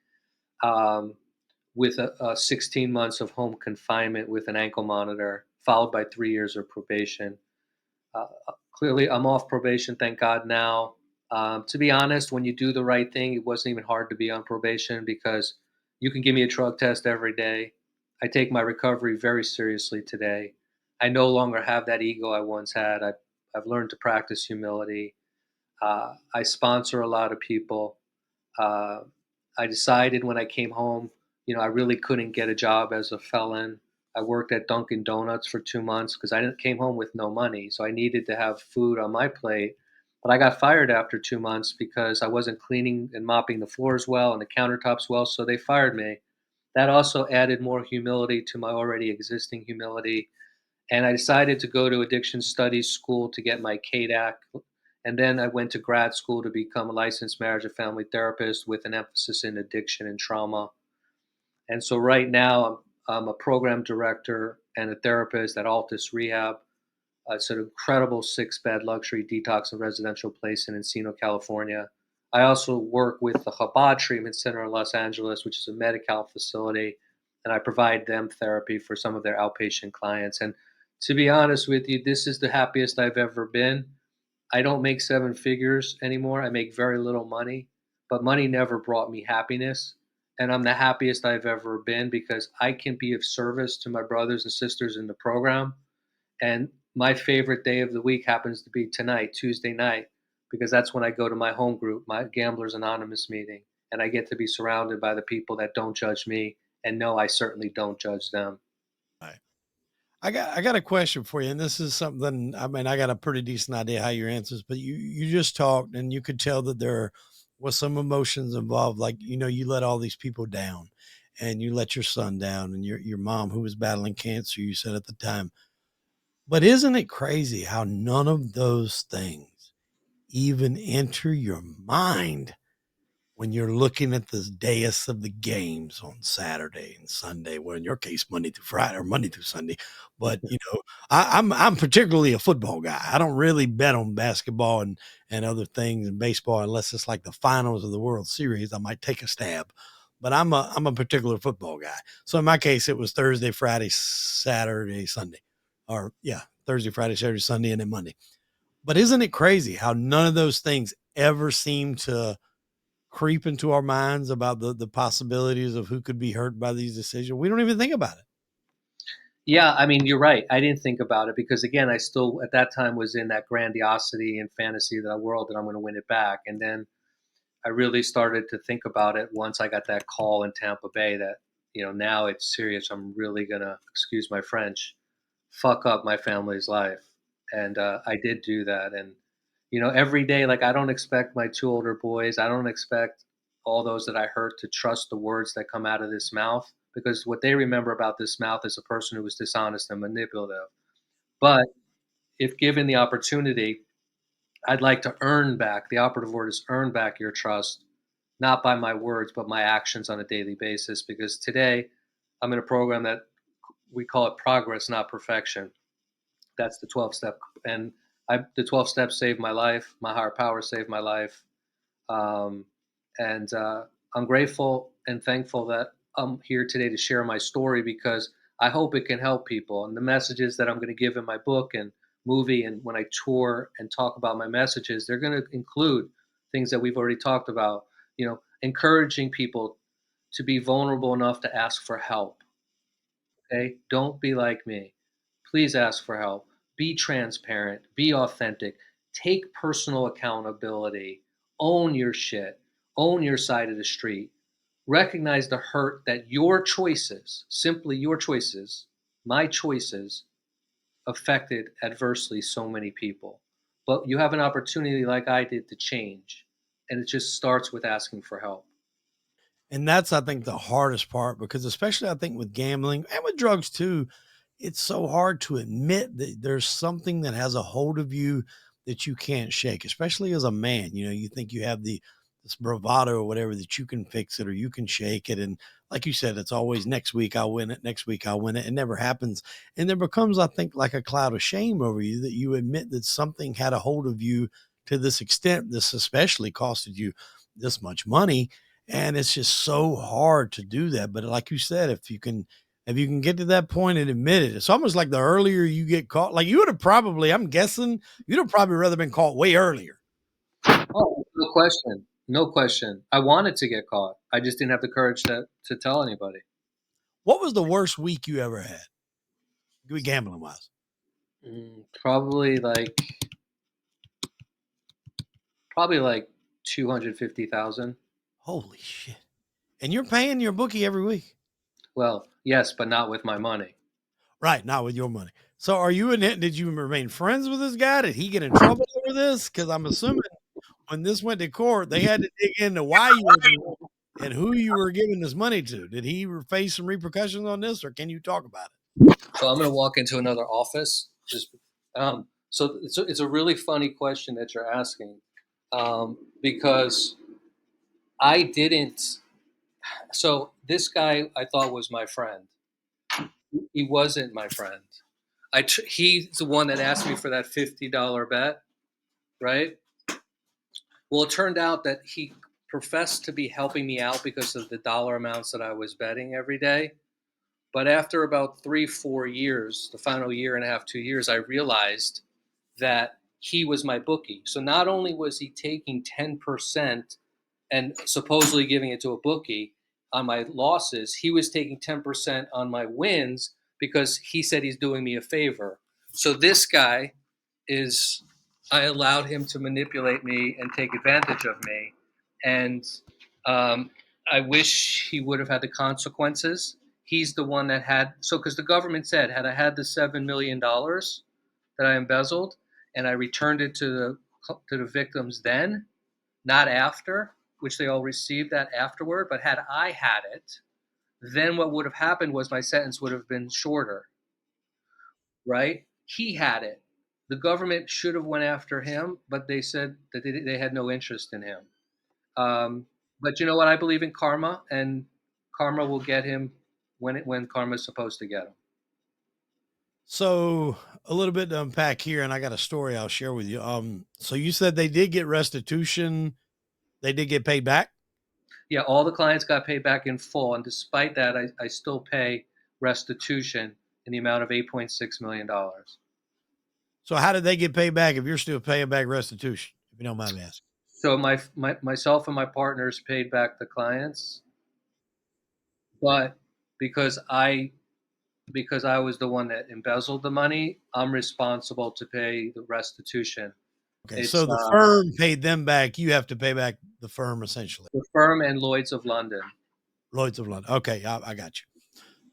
um, with a 16 months of home confinement with an ankle monitor, followed by 3 years of probation. Clearly, I'm off probation, thank God now. To be honest, when you do the right thing, it wasn't even hard to be on probation because you can give me a drug test every day. I take my recovery very seriously today. I no longer have that ego I once had. I've learned to practice humility. I sponsor a lot of people. Uh, I decided when I came home, I really couldn't get a job as a felon. I worked at Dunkin' Donuts for 2 months because I didn't came home with no money, so I needed to have food on my plate. But I got fired after 2 months because I wasn't cleaning and mopping the floors well and the countertops well, so they fired me. That also added more humility to my already existing humility. And I decided to go to addiction studies school to get my KDAC. And then I went to grad school to become a licensed marriage and family therapist with an emphasis in addiction and trauma. And so right now, I'm a program director and a therapist at Altus Rehab. It's an incredible 6-bed luxury detox and residential place in Encino, California. I also work with the Chabad Treatment Center in Los Angeles, which is a Medi-Cal facility, and I provide them therapy for some of their outpatient clients. And to be honest with you, this is the happiest I've ever been. I don't make seven figures anymore. I make very little money, but money never brought me happiness. And I'm the happiest I've ever been because I can be of service to my brothers and sisters in the program. And my favorite day of the week happens to be tonight, Tuesday night, because that's when I go to my home group, my Gamblers Anonymous meeting, and I get to be surrounded by the people that don't judge me and know I certainly don't judge them. Right. I got a question for you, and this is something. I mean, I got a pretty decent idea how your answers, but you just talked, and you could tell that there was some emotions involved. Like you let all these people down, and you let your son down, and your mom who was battling cancer. You said at the time, but isn't it crazy how none of those things even enter your mind when you're looking at the dais of the games on Saturday and Sunday, well, in your case, Monday through Friday or Monday through Sunday. But I'm particularly a football guy. I don't really bet on basketball and other things and baseball unless it's like the finals of the World Series. I might take a stab. But I'm a particular football guy. So in my case, it was Thursday, Friday, Saturday, Sunday. Or yeah, Thursday, Friday, Saturday, Sunday, and then Monday. But isn't it crazy how none of those things ever seem to creep into our minds about the possibilities of who could be hurt by these decisions? We don't even think about it. Yeah, I mean, you're right. I didn't think about it because, again, I still at that time was in that grandiosity and fantasy of that world that I'm going to win it back. And then I really started to think about it once I got that call in Tampa Bay that, now it's serious. I'm really going to, excuse my French, fuck up my family's life. And I did do that. And, every day, like, I don't expect my two older boys, I don't expect all those that I hurt to trust the words that come out of this mouth because what they remember about this mouth is a person who was dishonest and manipulative. But if given the opportunity, I'd like to earn back, the operative word is earn back your trust, not by my words, but my actions on a daily basis. Because today I'm in a program that we call it progress, not perfection. That's the 12 step. And the 12 steps saved my life. My higher power saved my life. Um, and I'm grateful and thankful that I'm here today to share my story because I hope it can help people. And the messages that I'm going to give in my book and movie and when I tour and talk about my messages, they're going to include things that we've already talked about, encouraging people to be vulnerable enough to ask for help. Okay? Don't be like me. Please ask for help. Be transparent. Be authentic. Take personal accountability. Own your shit. Own your side of the street. Recognize the hurt that your choices, simply your choices, my choices, affected adversely so many people. But you have an opportunity, like I did, to change. And it just starts with asking for help. And that's, I think, the hardest part because, especially, I think, with gambling and with drugs too, it's so hard to admit that there's something that has a hold of you that you can't shake, especially as a man. You think you have the this bravado or whatever that you can fix it or you can shake it. And like you said, it's always next week I'll win it. Next week I'll win it. It never happens. And there becomes, I think, like a cloud of shame over you that you admit that something had a hold of you to this extent. This especially costed you this much money. And it's just so hard to do that. But like you said, if you can get to that point and admit it, it's almost like the earlier you get caught, like you would have probably, I'm guessing, you'd have probably rather been caught way earlier. Oh, no question. No question. I wanted to get caught. I just didn't have the courage to tell anybody. What was the worst week you ever had? Gambling wise. Probably like 250,000. Holy shit. And you're paying your bookie every week. Well, yes, but not with my money. Right, not with your money. So are you in it? Did you remain friends with this guy? Did he get in trouble over this? Because I'm assuming when this went to court, they had to dig into why you were and who you were giving this money to. Did he face some repercussions on this, or can you talk about it? So I'm going to walk into another office. So it's a really funny question that you're asking, because I didn't. So this guy I thought was my friend. He wasn't my friend. He's the one that asked me for that $50 bet, right? Well, it turned out that he professed to be helping me out because of the dollar amounts that I was betting every day. But after about 3-4 years, the final year and a half, 2 years, I realized that he was my bookie. So not only was he taking 10% and supposedly giving it to a bookie on my losses, he was taking 10% on my wins because he said he's doing me a favor. So this guy is, I allowed him to manipulate me and take advantage of me. And I wish he would have had the consequences. He's the one that had, so because the government said, had I had the $7 million that I embezzled and I returned it to the victims then, not after, which they all received that afterward, but had I had it, then what would have happened was my sentence would have been shorter, right? He had it. The government should have went after him, but they said that they had no interest in him. But you know what? I believe in karma, and karma will get him when karma is supposed to get him. So a little bit to unpack here, and I got a story I'll share with you. So you said they did get restitution. They did get paid back? Yeah, all the clients got paid back in full, and despite that, I still pay restitution in the amount of $8.6 million. So how did they get paid back if you're still paying back restitution, if you don't mind me asking? So myself and my partners paid back the clients, but because I was the one that embezzled the money, I'm responsible to pay the restitution. Okay, so the firm paid them back. You have to pay back the firm essentially. The firm and Lloyd's of London. Lloyd's of London. Okay, I got you.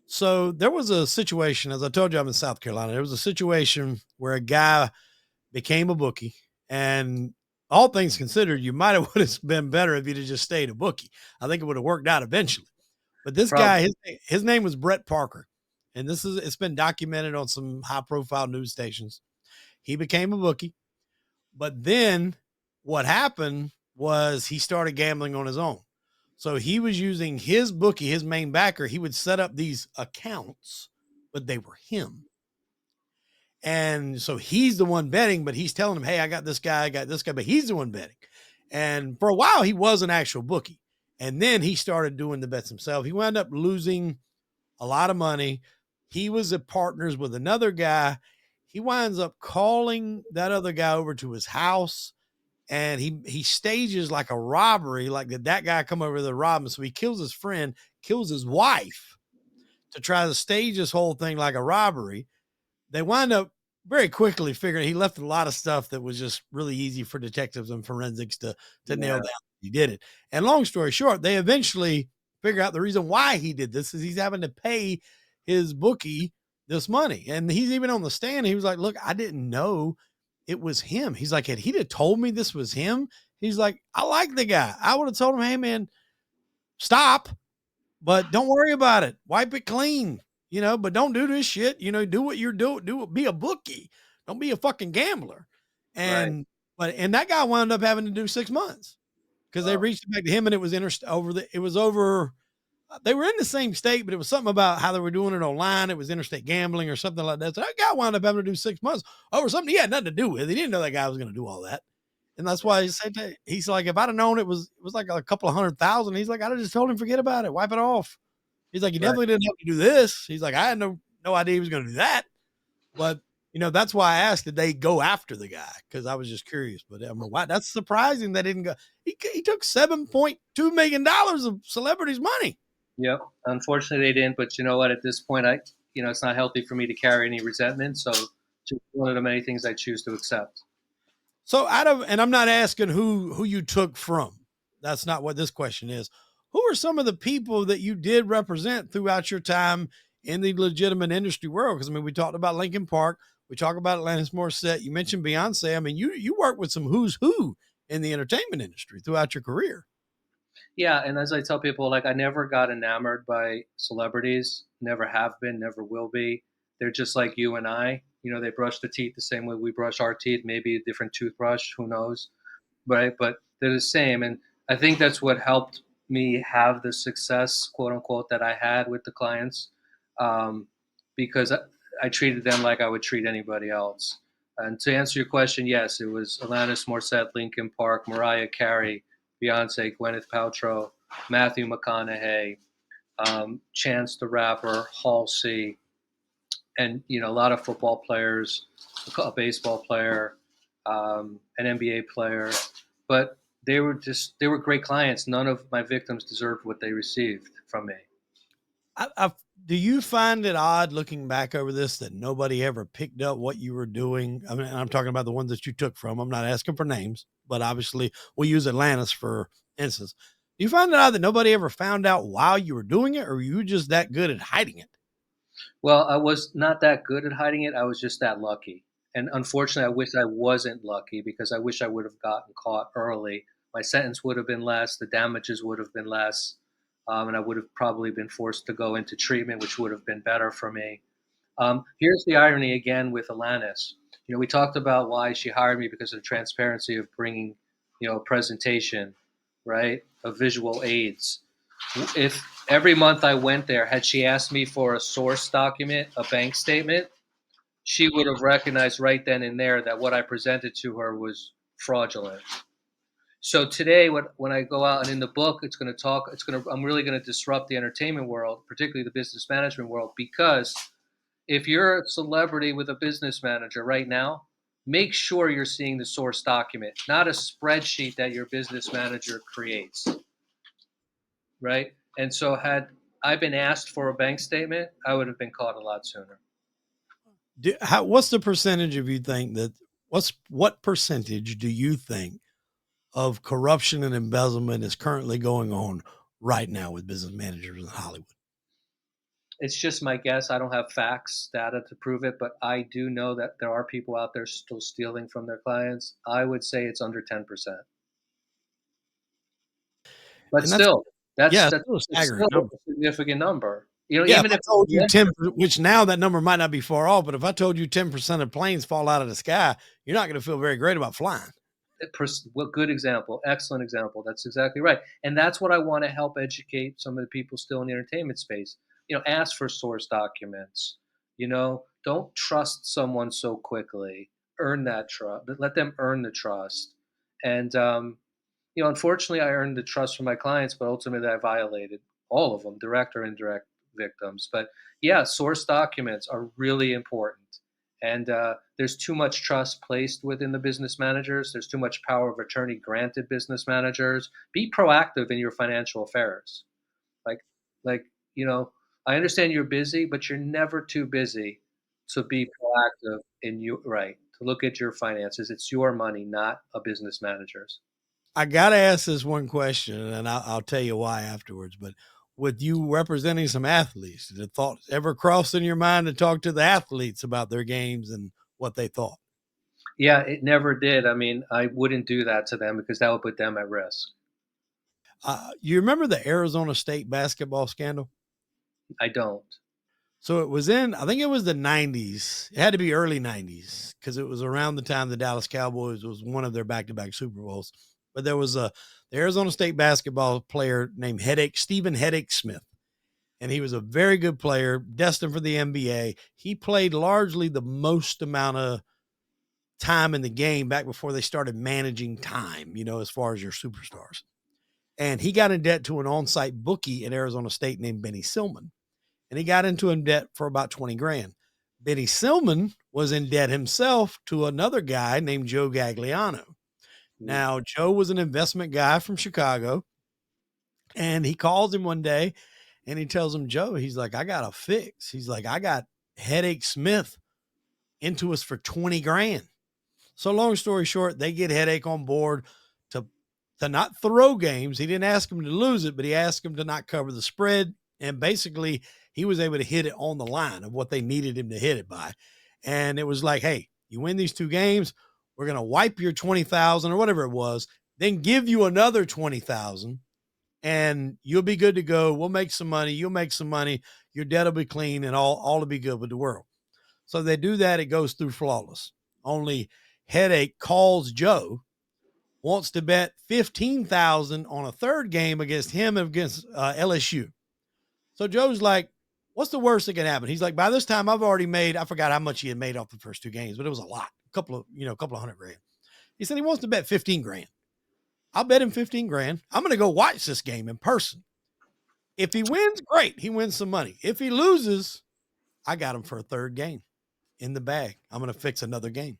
So there was a situation, as I told you, I'm in South Carolina. There was a situation where a guy became a bookie, and all things considered, you might have would have been better if you'd have just stayed a bookie. I think it would have worked out eventually. But this guy, his name was Brett Parker, and it's been documented on some high profile news stations. He became a bookie, but then what happened was he started gambling on his own. So he was using his bookie, his main backer. He would set up these accounts, but they were him. And so he's the one betting, but he's telling him, hey, I got this guy, but he's the one betting. And for a while, he was an actual bookie. And then he started doing the bets himself. He wound up losing a lot of money. He was at partners with another guy. He winds up calling that other guy over to his house, and he stages like a robbery, like that guy come over to rob him. So he kills his friend, kills his wife to try to stage this whole thing like a robbery. They wind up very quickly figuring he left a lot of stuff that was just really easy for detectives and forensics to nail down. He did it. And long story short, they eventually figure out the reason why he did this is he's having to pay his bookie this money. And he's even on the stand. He was like, look, I didn't know it was him. He's like, had he told me this was him, he's like, I like the guy. I would have told him, hey man, stop, but don't worry about it. Wipe it clean, but don't do this shit. Do what you're doing. Be a bookie. Don't be a fucking gambler. And that guy wound up having to do 6 months because they reached back to him and it was over. They were in the same state, but it was something about how they were doing it online. It was interstate gambling or something like that. So that guy wound up having to do 6 months over something he had nothing to do with. He didn't know that guy was going to do all that. And that's why he said that. He's like, if I'd have known it was like a couple of 100,000, he's like, I'd have just told him, forget about it, wipe it off. He's like, you definitely didn't have to do this. He's like, I had no idea he was going to do that. But that's why I asked, did they go after the guy? Because I was just curious. But I'm like, wow, that's surprising they didn't go. He took $7.2 million of celebrities' money. Yep. Unfortunately, they didn't. But you know what? At this point, it's not healthy for me to carry any resentment. So, just one of the many things I choose to accept. So, and I'm not asking who you took from. That's not what this question is. Who are some of the people that you did represent throughout your time in the legitimate industry world? Because we talked about Linkin Park, we talked about Alanis Morissette. You mentioned Beyonce. You work with some who's who in the entertainment industry throughout your career. Yeah, and as I tell people, like I never got enamored by celebrities, never have been, never will be. They're just like you and I. They brush their teeth the same way we brush our teeth, maybe a different toothbrush, who knows, right? But they're the same. And I think that's what helped me have the success, quote unquote, that I had with the clients, because I treated them like I would treat anybody else. And to answer your question, yes, it was Alanis Morissette, Linkin Park, Mariah Carey, Beyonce, Gwyneth Paltrow, Matthew McConaughey, Chance the Rapper, Halsey, and a lot of football players, a baseball player, an NBA player. But they were great clients. None of my victims deserved what they received from me. Do you find it odd looking back over this that nobody ever picked up what you were doing? I'm talking about the ones that you took from. I'm not asking for names, but obviously we'll use Atlantis for instance. Do you find it odd that nobody ever found out while you were doing it, or were you just that good at hiding it? Well, I was not that good at hiding it. I was just that lucky. And unfortunately, I wish I wasn't lucky because I wish I would have gotten caught early. My sentence would have been less, the damages would have been less, and I would have probably been forced to go into treatment, which would have been better for me. Here's the irony again with Alanis. We talked about why she hired me because of the transparency of bringing, a presentation, right, of visual aids. If every month I went there, had she asked me for a source document, a bank statement, she would have recognized right then and there that what I presented to her was fraudulent. So today, when I go out and in the book, I'm really going to disrupt the entertainment world, particularly the business management world, because if you're a celebrity with a business manager right now, make sure you're seeing the source document, not a spreadsheet that your business manager creates. Right? And so had I been asked for a bank statement, I would have been caught a lot sooner. What's the percentage of you think that what percentage do you think of corruption and embezzlement is currently going on right now with business managers in Hollywood? It's just my guess. I don't have facts, data to prove it, but I do know that there are people out there still stealing from their clients. I would say it's under 10%. But still, that's still a significant number. Even if I told you 10, which now that number might not be far off, but if I told you 10% of planes fall out of the sky, you're not going to feel very great about flying. Well, good example. Excellent example. That's exactly right. And that's what I want to help educate some of the people still in the entertainment space. Ask for source documents. Don't trust someone so quickly. Earn that trust. Let them earn the trust. And, unfortunately, I earned the trust from my clients, but ultimately I violated all of them, direct or indirect victims. But yeah, source documents are really important. And there's too much trust placed within the business managers. There's too much power of attorney granted business managers. Be proactive in your financial affairs. Like, I understand you're busy, but you're never too busy to be proactive to look at your finances. It's your money, not a business manager's. I got to ask this one question, and I'll tell you why afterwards. But with you representing some athletes, did the thought ever cross in your mind to talk to the athletes about their games and what they thought? Yeah, it never did. I mean, I wouldn't do that to them because that would put them at risk. You remember the Arizona State basketball scandal? I don't. So it was I think it was the 90s. It had to be early 90s because it was around the time the Dallas Cowboys was one of their back-to-back Super Bowls. but there was the Arizona State basketball player named Stephen Headache Smith. And he was a very good player, destined for the NBA. He played largely the most amount of time in the game back before they started managing time, as far as your superstars. And he got in debt to an on-site bookie at Arizona State named Benny Silman. And he got into debt for about 20 grand. Benny Silman was in debt himself to another guy named Joe Gagliano. Now, Joe was an investment guy from Chicago. And he calls him one day and he tells him, Joe, he's like, I got a fix. He's like, I got Headache Smith into us for 20 grand. So long story short, they get Headache on board to not throw games. He didn't ask him to lose it, but he asked him to not cover the spread. And basically he was able to hit it on the line of what they needed him to hit it by. And it was like, hey, you win these 2 games, we're going to wipe your 20,000 or whatever it was, then give you another 20,000 and you'll be good to go. We'll make some money. You'll make some money. Your debt will be clean and all will be good with the world. So they do that. It goes through flawless. Only Headache calls Joe, wants to bet 15,000 on a third game against him and against LSU. So Joe's like, what's the worst that can happen? He's like, by this time I've already made, I forgot how much he had made off the first 2 games, but it was a lot, a couple of $100 grand. He said he wants to bet 15 grand. I'll bet him 15 grand. I'm going to go watch this game in person. If he wins, great. He wins some money. If he loses, I got him for a third game in the bag. I'm going to fix another game.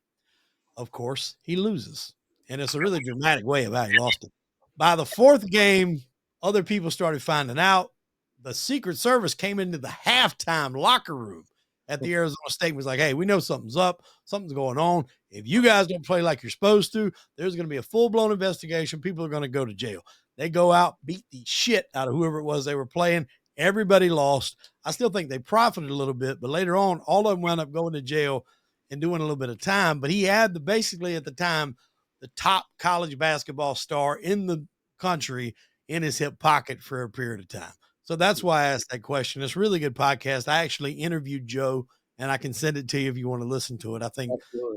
Of course, he loses. And it's a really dramatic way of how he lost it. By the 4th game, other people started finding out. The Secret Service came into the halftime locker room at the Arizona State and was like, hey, we know something's up. Something's going on. If you guys don't play like you're supposed to, there's going to be a full-blown investigation. People are going to go to jail. They go out, beat the shit out of whoever it was they were playing. Everybody lost. I still think they profited a little bit, but later on, all of them wound up going to jail and doing a little bit of time. But he had basically at the time, the top college basketball star in the country in his hip pocket for a period of time. So that's why I asked that question. It's a really good podcast. I actually interviewed Joe, and I can send it to you if you want to listen to it. I think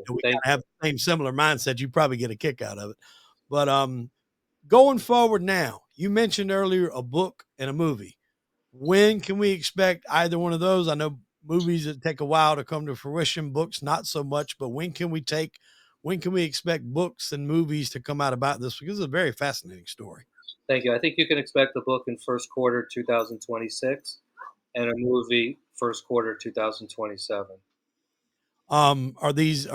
we have the same similar mindset. You probably get a kick out of it. But going forward now, you mentioned earlier a book and a movie. When can we expect either one of those? I know movies that take a while to come to fruition, books not so much, but when can we expect books and movies to come out about this? Because it's a very fascinating story. Thank you. I think you can expect the book in first quarter 2026 and a movie first quarter 2027. Are these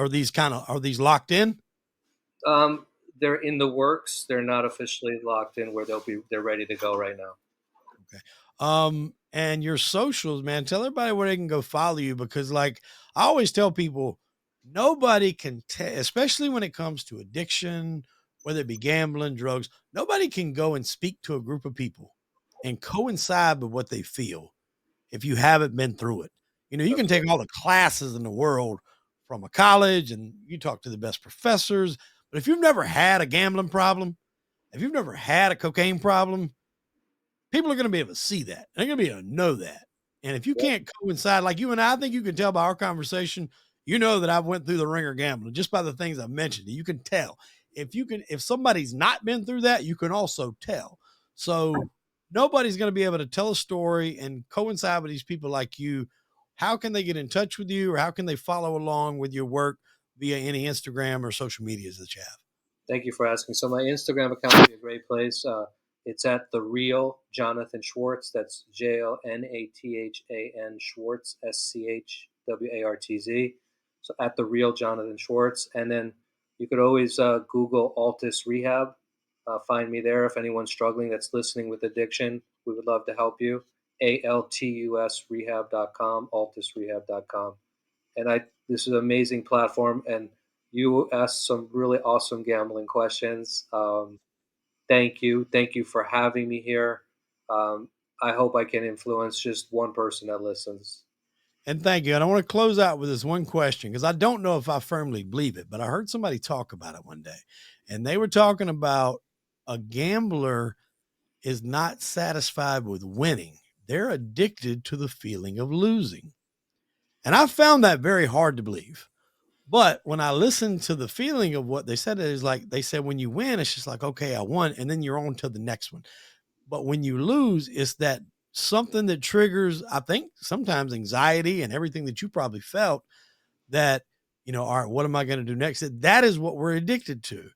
locked in? They're in the works. They're not officially locked in where they're ready to go right now. Okay. And your socials, man, tell everybody where they can go follow you, because like I always tell people, nobody can especially when it comes to addiction, whether it be gambling, drugs, nobody can go and speak to a group of people and coincide with what they feel if you haven't been through it. You can take all the classes in the world from a college and you talk to the best professors, but if you've never had a gambling problem, if you've never had a cocaine problem, people are going to be able to see that. They're going to be able to know that. And if you can't coincide, like you and I think you can tell by our conversation, that I've went through the ringer gambling just by the things I've mentioned. You can tell. If somebody's not been through that, you can also tell. So nobody's going to be able to tell a story and coincide with these people like you. How can they get in touch with you, or how can they follow along with your work via any Instagram or social medias that you have? Thank you for asking. So my Instagram account would be a great place. It's at The Real Jonathan Schwartz. That's JONATHAN Schwartz, SCHWARTZ. So at The Real Jonathan Schwartz. And then you could always Google Altus Rehab. Find me there if anyone's struggling that's listening with addiction. We would love to help you. ALTUSrehab.com, altusrehab.com. And this is an amazing platform, and you asked some really awesome gambling questions. Thank you. Thank you for having me here. I hope I can influence just one person that listens. And thank you. And I want to close out with this one question, because I don't know if I firmly believe it, but I heard somebody talk about it one day, and they were talking about a gambler is not satisfied with winning. They're addicted to the feeling of losing. And I found that very hard to believe. But when I listened to the feeling of what they said, it is like they said, when you win, it's just like, okay, I won. And then you're on to the next one. But when you lose, it's that something that triggers, I think, sometimes anxiety and everything that you probably felt that, all right, what am I going to do next? That is what we're addicted to.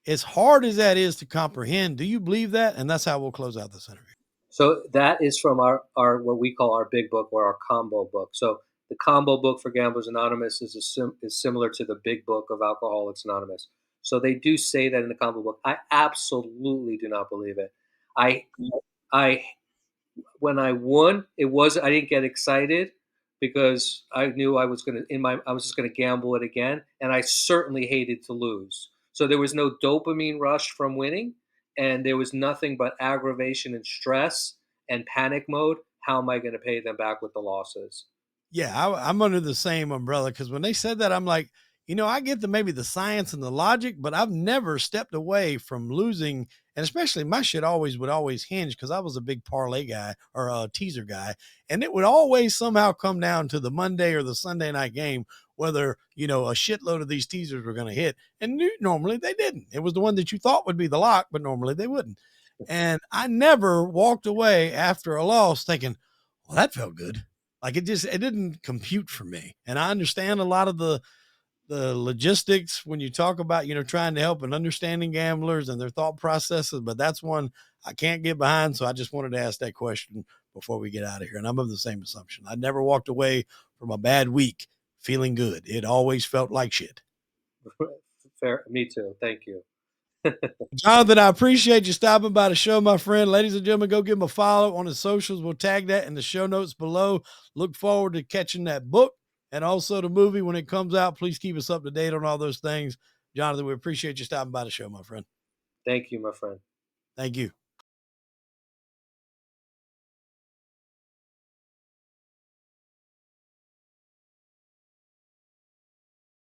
As hard as that is to comprehend, do you believe that? And that's how we'll close out this interview. So that is from our what we call our big book or our combo book. So the combo book for Gamblers Anonymous is similar to the big book of Alcoholics Anonymous. So they do say that in the combo book. I absolutely do not believe it. I I when I won, I didn't get excited because I knew I was just gonna gamble it again, and I certainly hated to lose. So there was no dopamine rush from winning, and there was nothing but aggravation and stress and panic mode. How am I going to pay them back with the losses? Yeah, I'm under the same umbrella because when they said that, I'm like, I get maybe the science and the logic, but I've never stepped away from losing. And especially my shit would always hinge because I was a big parlay guy or a teaser guy. And it would always somehow come down to the Monday or the Sunday night game, whether, a shitload of these teasers were going to hit. And normally they didn't. It was the one that you thought would be the lock, but normally they wouldn't. And I never walked away after a loss thinking, well, that felt good. Like it didn't compute for me. And I understand a lot of the logistics when you talk about, trying to help and understanding gamblers and their thought processes, but that's one I can't get behind. So I just wanted to ask that question before we get out of here. And I'm of the same assumption. I never walked away from a bad week feeling good. It always felt like shit. Fair, me too. Thank you. Jonathan, I appreciate you stopping by the show, my friend. Ladies and gentlemen, go give him a follow on his socials. We'll tag that in the show notes below. Look forward to catching that book and also the movie when it comes out. Please keep us up to date on all those things. Jonathan, we appreciate you stopping by the show, my friend. Thank you, my friend. Thank you.